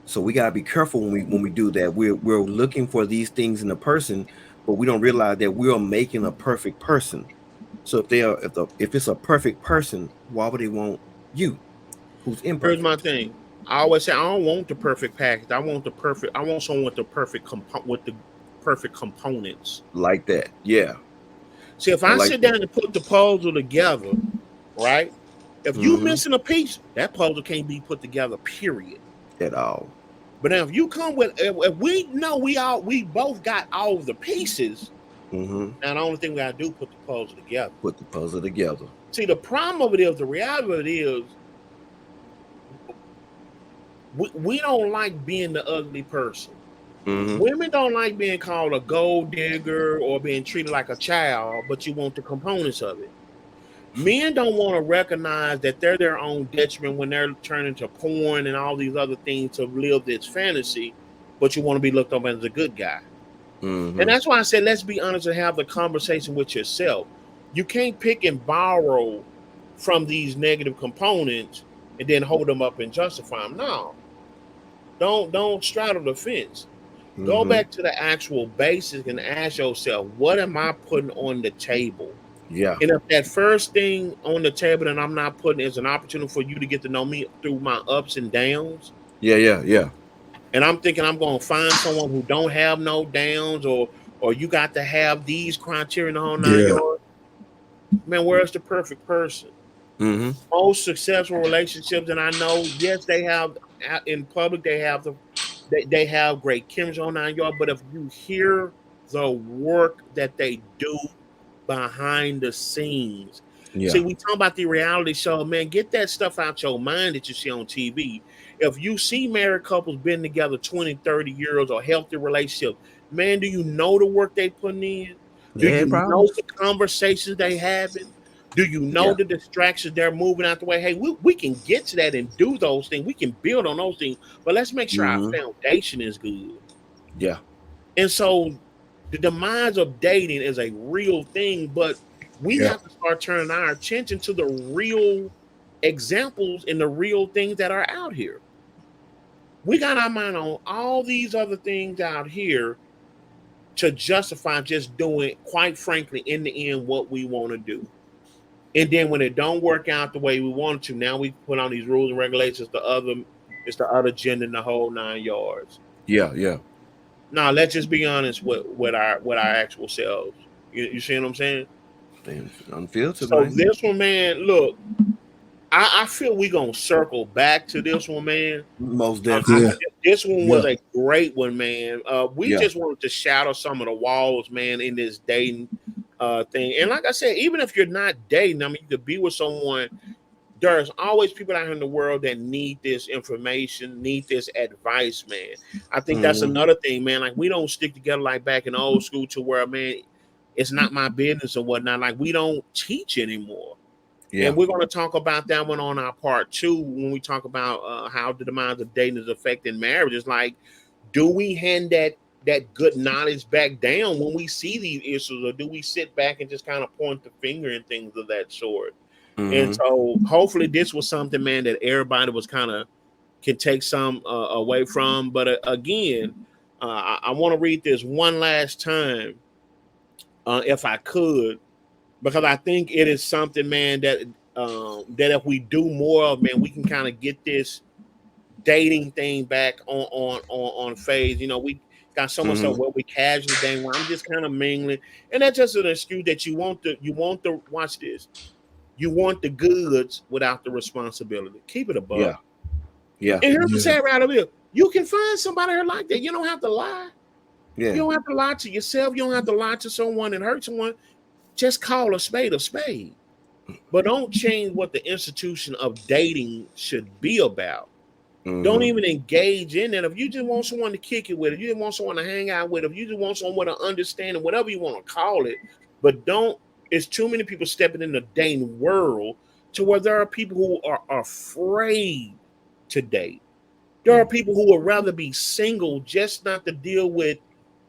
So we gotta be careful when we do that. We're looking for these things in a person, but we don't realize that we are making a perfect person. So if it's a perfect person, why would they want you, who's Here's my imperfect? thing. I always say I don't want the perfect package. I want the perfect. I want someone with the with the perfect components. Like that? Yeah, See, if I I like sit that. down and put the puzzle together, right? If you Mm-hmm. missing a piece, that puzzle can't be put together. Period. At all. But now, if you come with, if we know we both got all of the pieces, Mm-hmm. now the only thing we gotta do is put the puzzle together. Put the puzzle together. See, the problem of it is, the reality of it is, we don't like being the ugly person. Mm-hmm. Women don't like being called a gold digger or being treated like a child, but you want the components of it. Men don't want to recognize that they're their own detriment when they're turning to porn and all these other things to live this fantasy, but you want to be looked up as a good guy. And Mm-hmm. that's why I said, let's be honest and have the conversation with yourself. You can't pick and borrow from these negative components and then hold them up and justify them. No, don't straddle the fence. Go Mm-hmm. back to the actual basics and ask yourself, what am I putting on the table? Yeah. And if that first thing on the table that I'm not putting is an opportunity for you to get to know me through my ups and downs, Yeah. Yeah. Yeah. and I'm thinking I'm going to find someone who don't have no downs, or you got to have these criteria in the whole nine Yeah. yards, man, where's the perfect person? Mm-hmm. Most successful relationships, and I know, yes, they have in public, they have great chemistry on nine yards, but if you hear the work that they do behind the scenes. See, Yeah. we talk about the reality show, man. Get that stuff out your mind that you see on TV. If you see married couples been together 20, 30 years or healthy relationships, man, do you know the work they putting in? Do They had you know problems. the conversations they having? Do you know Yeah. the distractions they're moving out the way? Hey, we can get to that and do those things. We can build on those things, but let's make sure our Mm-hmm. foundation is good. Yeah. And so the demise of dating is a real thing, but we Yeah. have to start turning our attention to the real examples and the real things that are out here. We got our mind on all these other things out here to justify just doing, quite frankly, in the end, what we want to do. And then when it don't work out the way we want to, now we put on these rules and regulations to other It's the other gender in the whole 9 yards. Yeah, yeah. Now let's just be honest with our actual selves. You see what I'm saying? And unfiltered, So man. this one, man, look, I feel we gonna circle back to this one, man. Most I, Yeah, definitely. this one was yeah, a great one, man. We Yeah. just wanted to shadow some of the walls, man, in this dating thing. And like I said, even if you're not dating, I mean, you could be with someone. There's always people out here in the world that need this information, need this advice, man. I think that's Mm-hmm. another thing, man. Like we don't stick together like back in old school to where, man, it's not my business or whatnot. Like we don't teach anymore. Yeah. And we're going to talk about that one on our part two when we talk about how the demise of dating is affecting marriages. Like, do we hand that good knowledge back down when we see these issues, or do we sit back and just kind of point the finger and things of that sort? And Mm-hmm. so, hopefully, this was something, man, that everybody was kind of can take some away from. But again, I want to read this one last time, if I could, because I think it is something, man, that if we do more of, man, we can kind of get this dating thing back on phase. You know, we got so much stuff Mm-hmm. where we casually dating, where I'm just kind of mingling, and that's just an excuse that you want to watch this. You want the goods without the responsibility. Keep it a buck. Yeah. Yeah. And here's the yeah, sad reality: you can find somebody here like that. You don't have to lie. You Yeah. don't have to lie to yourself. You don't have to lie to someone and hurt someone. Just call a spade a spade. But don't change what the institution of dating should be about. Don't Mm-hmm. even engage in it. If you just want someone to kick it with, if you just want someone to hang out with, if you just want someone to understand it, whatever you want to call it, but don't. It's too many people stepping in the dating world to where there are people who are afraid to date. There are people who would rather be single just not to deal with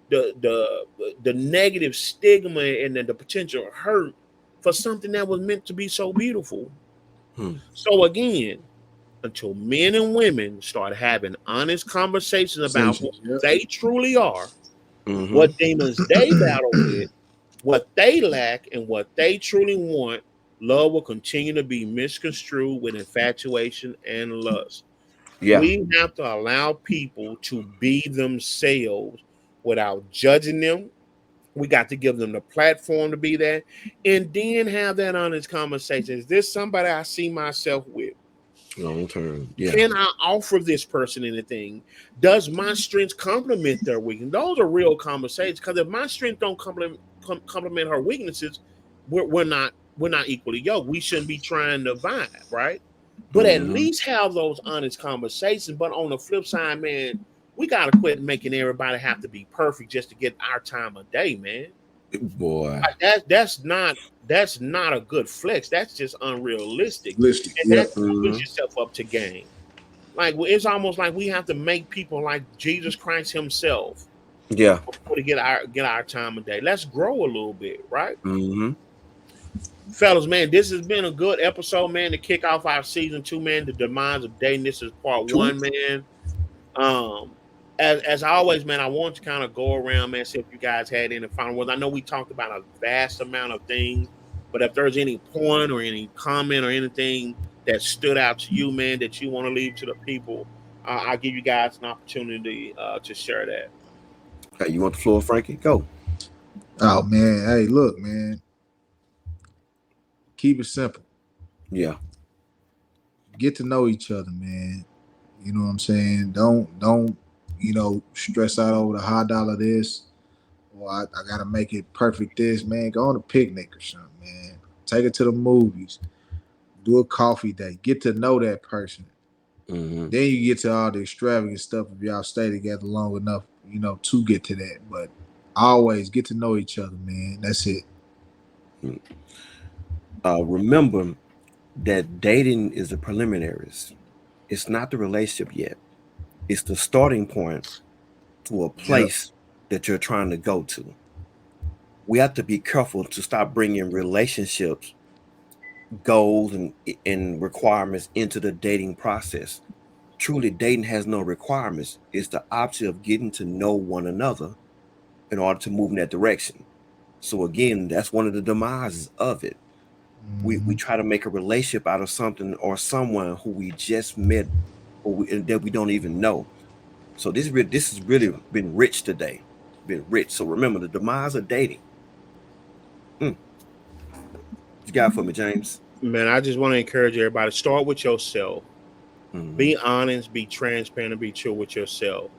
the negative stigma and the potential hurt for something that was meant to be so beautiful. Mm-hmm. So again, until men and women start having honest conversations about who conversations. Yep. they truly are, Mm-hmm. what demons they battle with, what they lack, and what they truly want, love will continue to be misconstrued with infatuation and lust. Yeah. We have to allow people to be themselves without judging them. We got to give them the platform to be that, and then have that honest conversation. Is this somebody I see myself with? Long term. Yeah. Can I offer this person anything? Does my strengths complement their weakness? Those are real conversations. Because if my strength don't complement her weaknesses, we're not equally yoked. We shouldn't be trying to vibe, right? But at Mm-hmm. least have those honest conversations. But on the flip side, man, we gotta quit making everybody have to be perfect just to get our time of day, man. Boy. Like that's not a good flex. That's just unrealistic, Listed. and Yep. that opens Mm-hmm. yourself up to game. Like it's almost like we have to make people like Jesus Christ Himself Yeah. before to get our time of day. Let's grow a little bit, right, Mm-hmm. fellas? Man, this has been a good episode, man, to kick off our season two, man. The demise of dating. This is part Two. one, man. Um, as always, man, I want to kind of go around, man, see if you guys had any final words. I know we talked about a vast amount of things, but if there's any point or any comment or anything that stood out to you, man, that you want to leave to the people, I'll give you guys an opportunity to share that. Hey, you want the floor, Frankie? Go. Oh man, hey, look, man, keep it simple. Yeah. Get to know each other, man. You know what I'm saying? Don't stress out over the high dollar this or I gotta make it perfect this, man. Go on a picnic or something, man. Take it to the movies. Do a coffee date. Get to know that person. Mm-hmm. Then you get to all the extravagant stuff if y'all stay together long enough, to get to that. But always get to know each other, man. That's it. Remember that dating is the preliminaries. It's not the relationship yet. It's the starting point to a Yep. place that you're trying to go to. We have to be careful to stop bringing relationships, goals, and requirements into the dating process. Truly, dating has no requirements. It's the option of getting to know one another in order to move in that direction. So again, that's one of the demises of it. We Hmm. try to make a relationship out of something or someone who we just met and that we don't even know. So this has really been rich today, been rich. So remember the demise of dating. What you got for me, James? Man, I just want to encourage everybody, start with yourself. Mm-hmm. Be honest, be transparent, and be true with yourself.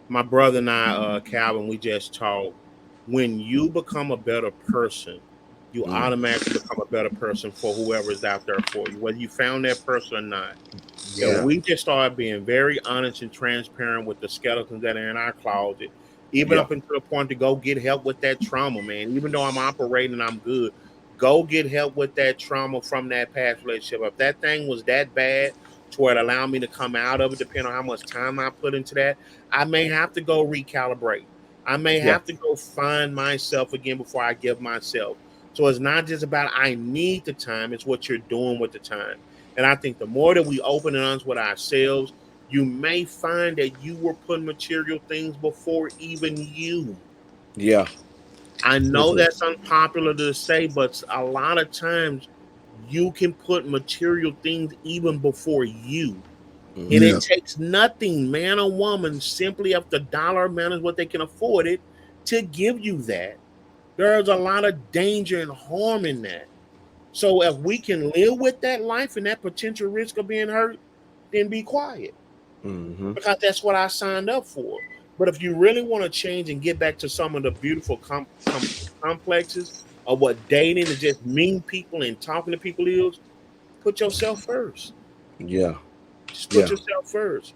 My brother and I, Calvin, we just talked. When you become a better person, you Mm. automatically become a better person for whoever is out there for you, whether you found that person or not. If Yeah. Yeah. we just start being very honest and transparent with the skeletons that are in our closet, even Yeah. up until the point to go get help with that trauma, man. Even though I'm operating, I'm good. Go get help with that trauma from that past relationship. If that thing was that bad to where it allowed me to come out of it, depending on how much time I put into that, I may have to go recalibrate. I may Yeah. have to go find myself again before I give myself. So it's not just about I need the time, it's what you're doing with the time. And I think the more that we open and honest with ourselves, you may find that you were putting material things before even you. Yeah. I know Mhm. that's unpopular to say, but a lot of times you can put material things even before you. And Mhm. Yeah. it takes nothing, man or woman, simply if the dollar amount is what they can afford it, to give you that. There's a lot of danger and harm in that. So if we can live with that life and that potential risk of being hurt, then be quiet Mhm. because that's what I signed up for. But if you really want to change and get back to some of the beautiful complexes of what dating and just meeting people and talking to people is, put yourself first. Yeah. Just put Yeah. yourself first.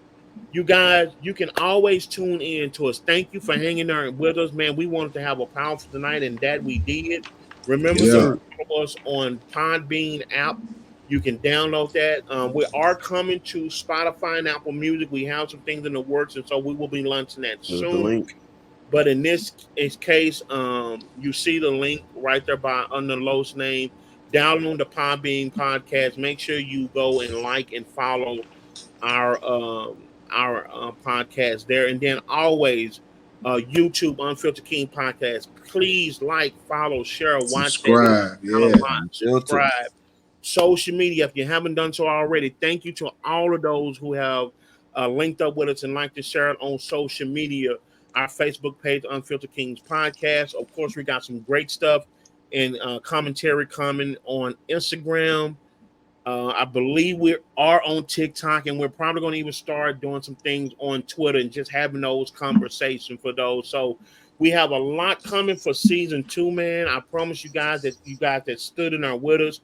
You guys, you can always tune in to us. Thank you for hanging there with us, man. We wanted to have a powerful tonight, and that we did. Remember Yes, to Yeah. sir. follow us on Podbean app. You can download that. We are coming to Spotify and Apple Music. We have some things in the works, and so we will be launching that There's the soon. link. But in this case, you see the link right there by under Lowe's name. Download the Podbean podcast. Make sure you go and like and follow our podcast there, and then always YouTube Unfiltered King podcast. Please like, follow, share, watch that. It Subscribe. a Yeah. lot. Filter. Subscribe. Social media, if you haven't done so already, thank you to all of those who have linked up with us and liked to share it on social media. Our Facebook page, Unfiltered Kings Podcast. Of course, we got some great stuff and commentary coming on Instagram. I believe we are on TikTok, and we're probably going to even start doing some things on Twitter and just having those conversations for those. So we have a lot coming for season 2, man. I promise you guys that stood in there with us,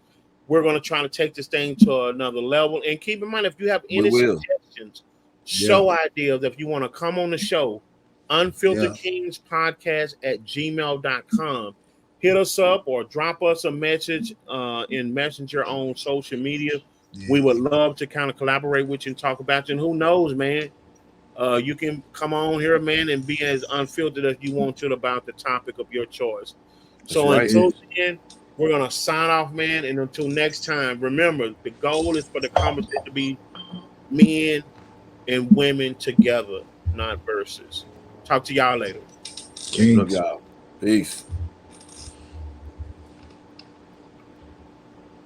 we're going to try to take this thing to another level. And keep in mind, if you have We any will. suggestions, Yeah. show ideas, if you want to come on the show, Yeah. Unfiltered Kings Podcast at gmail.com. Hit us up or drop us a message in Messenger on social media. We Yeah. would love to kind of collaborate with you and talk about you. And who knows, man, you can come on here, man, and be as unfiltered as you want to about the topic of your choice. That's So right. Yeah. until then, we're gonna sign off, man. And until next time, remember the goal is for the conversation to be men and women together, not versus. Talk to y'all later. Love Kings. y'all. Peace.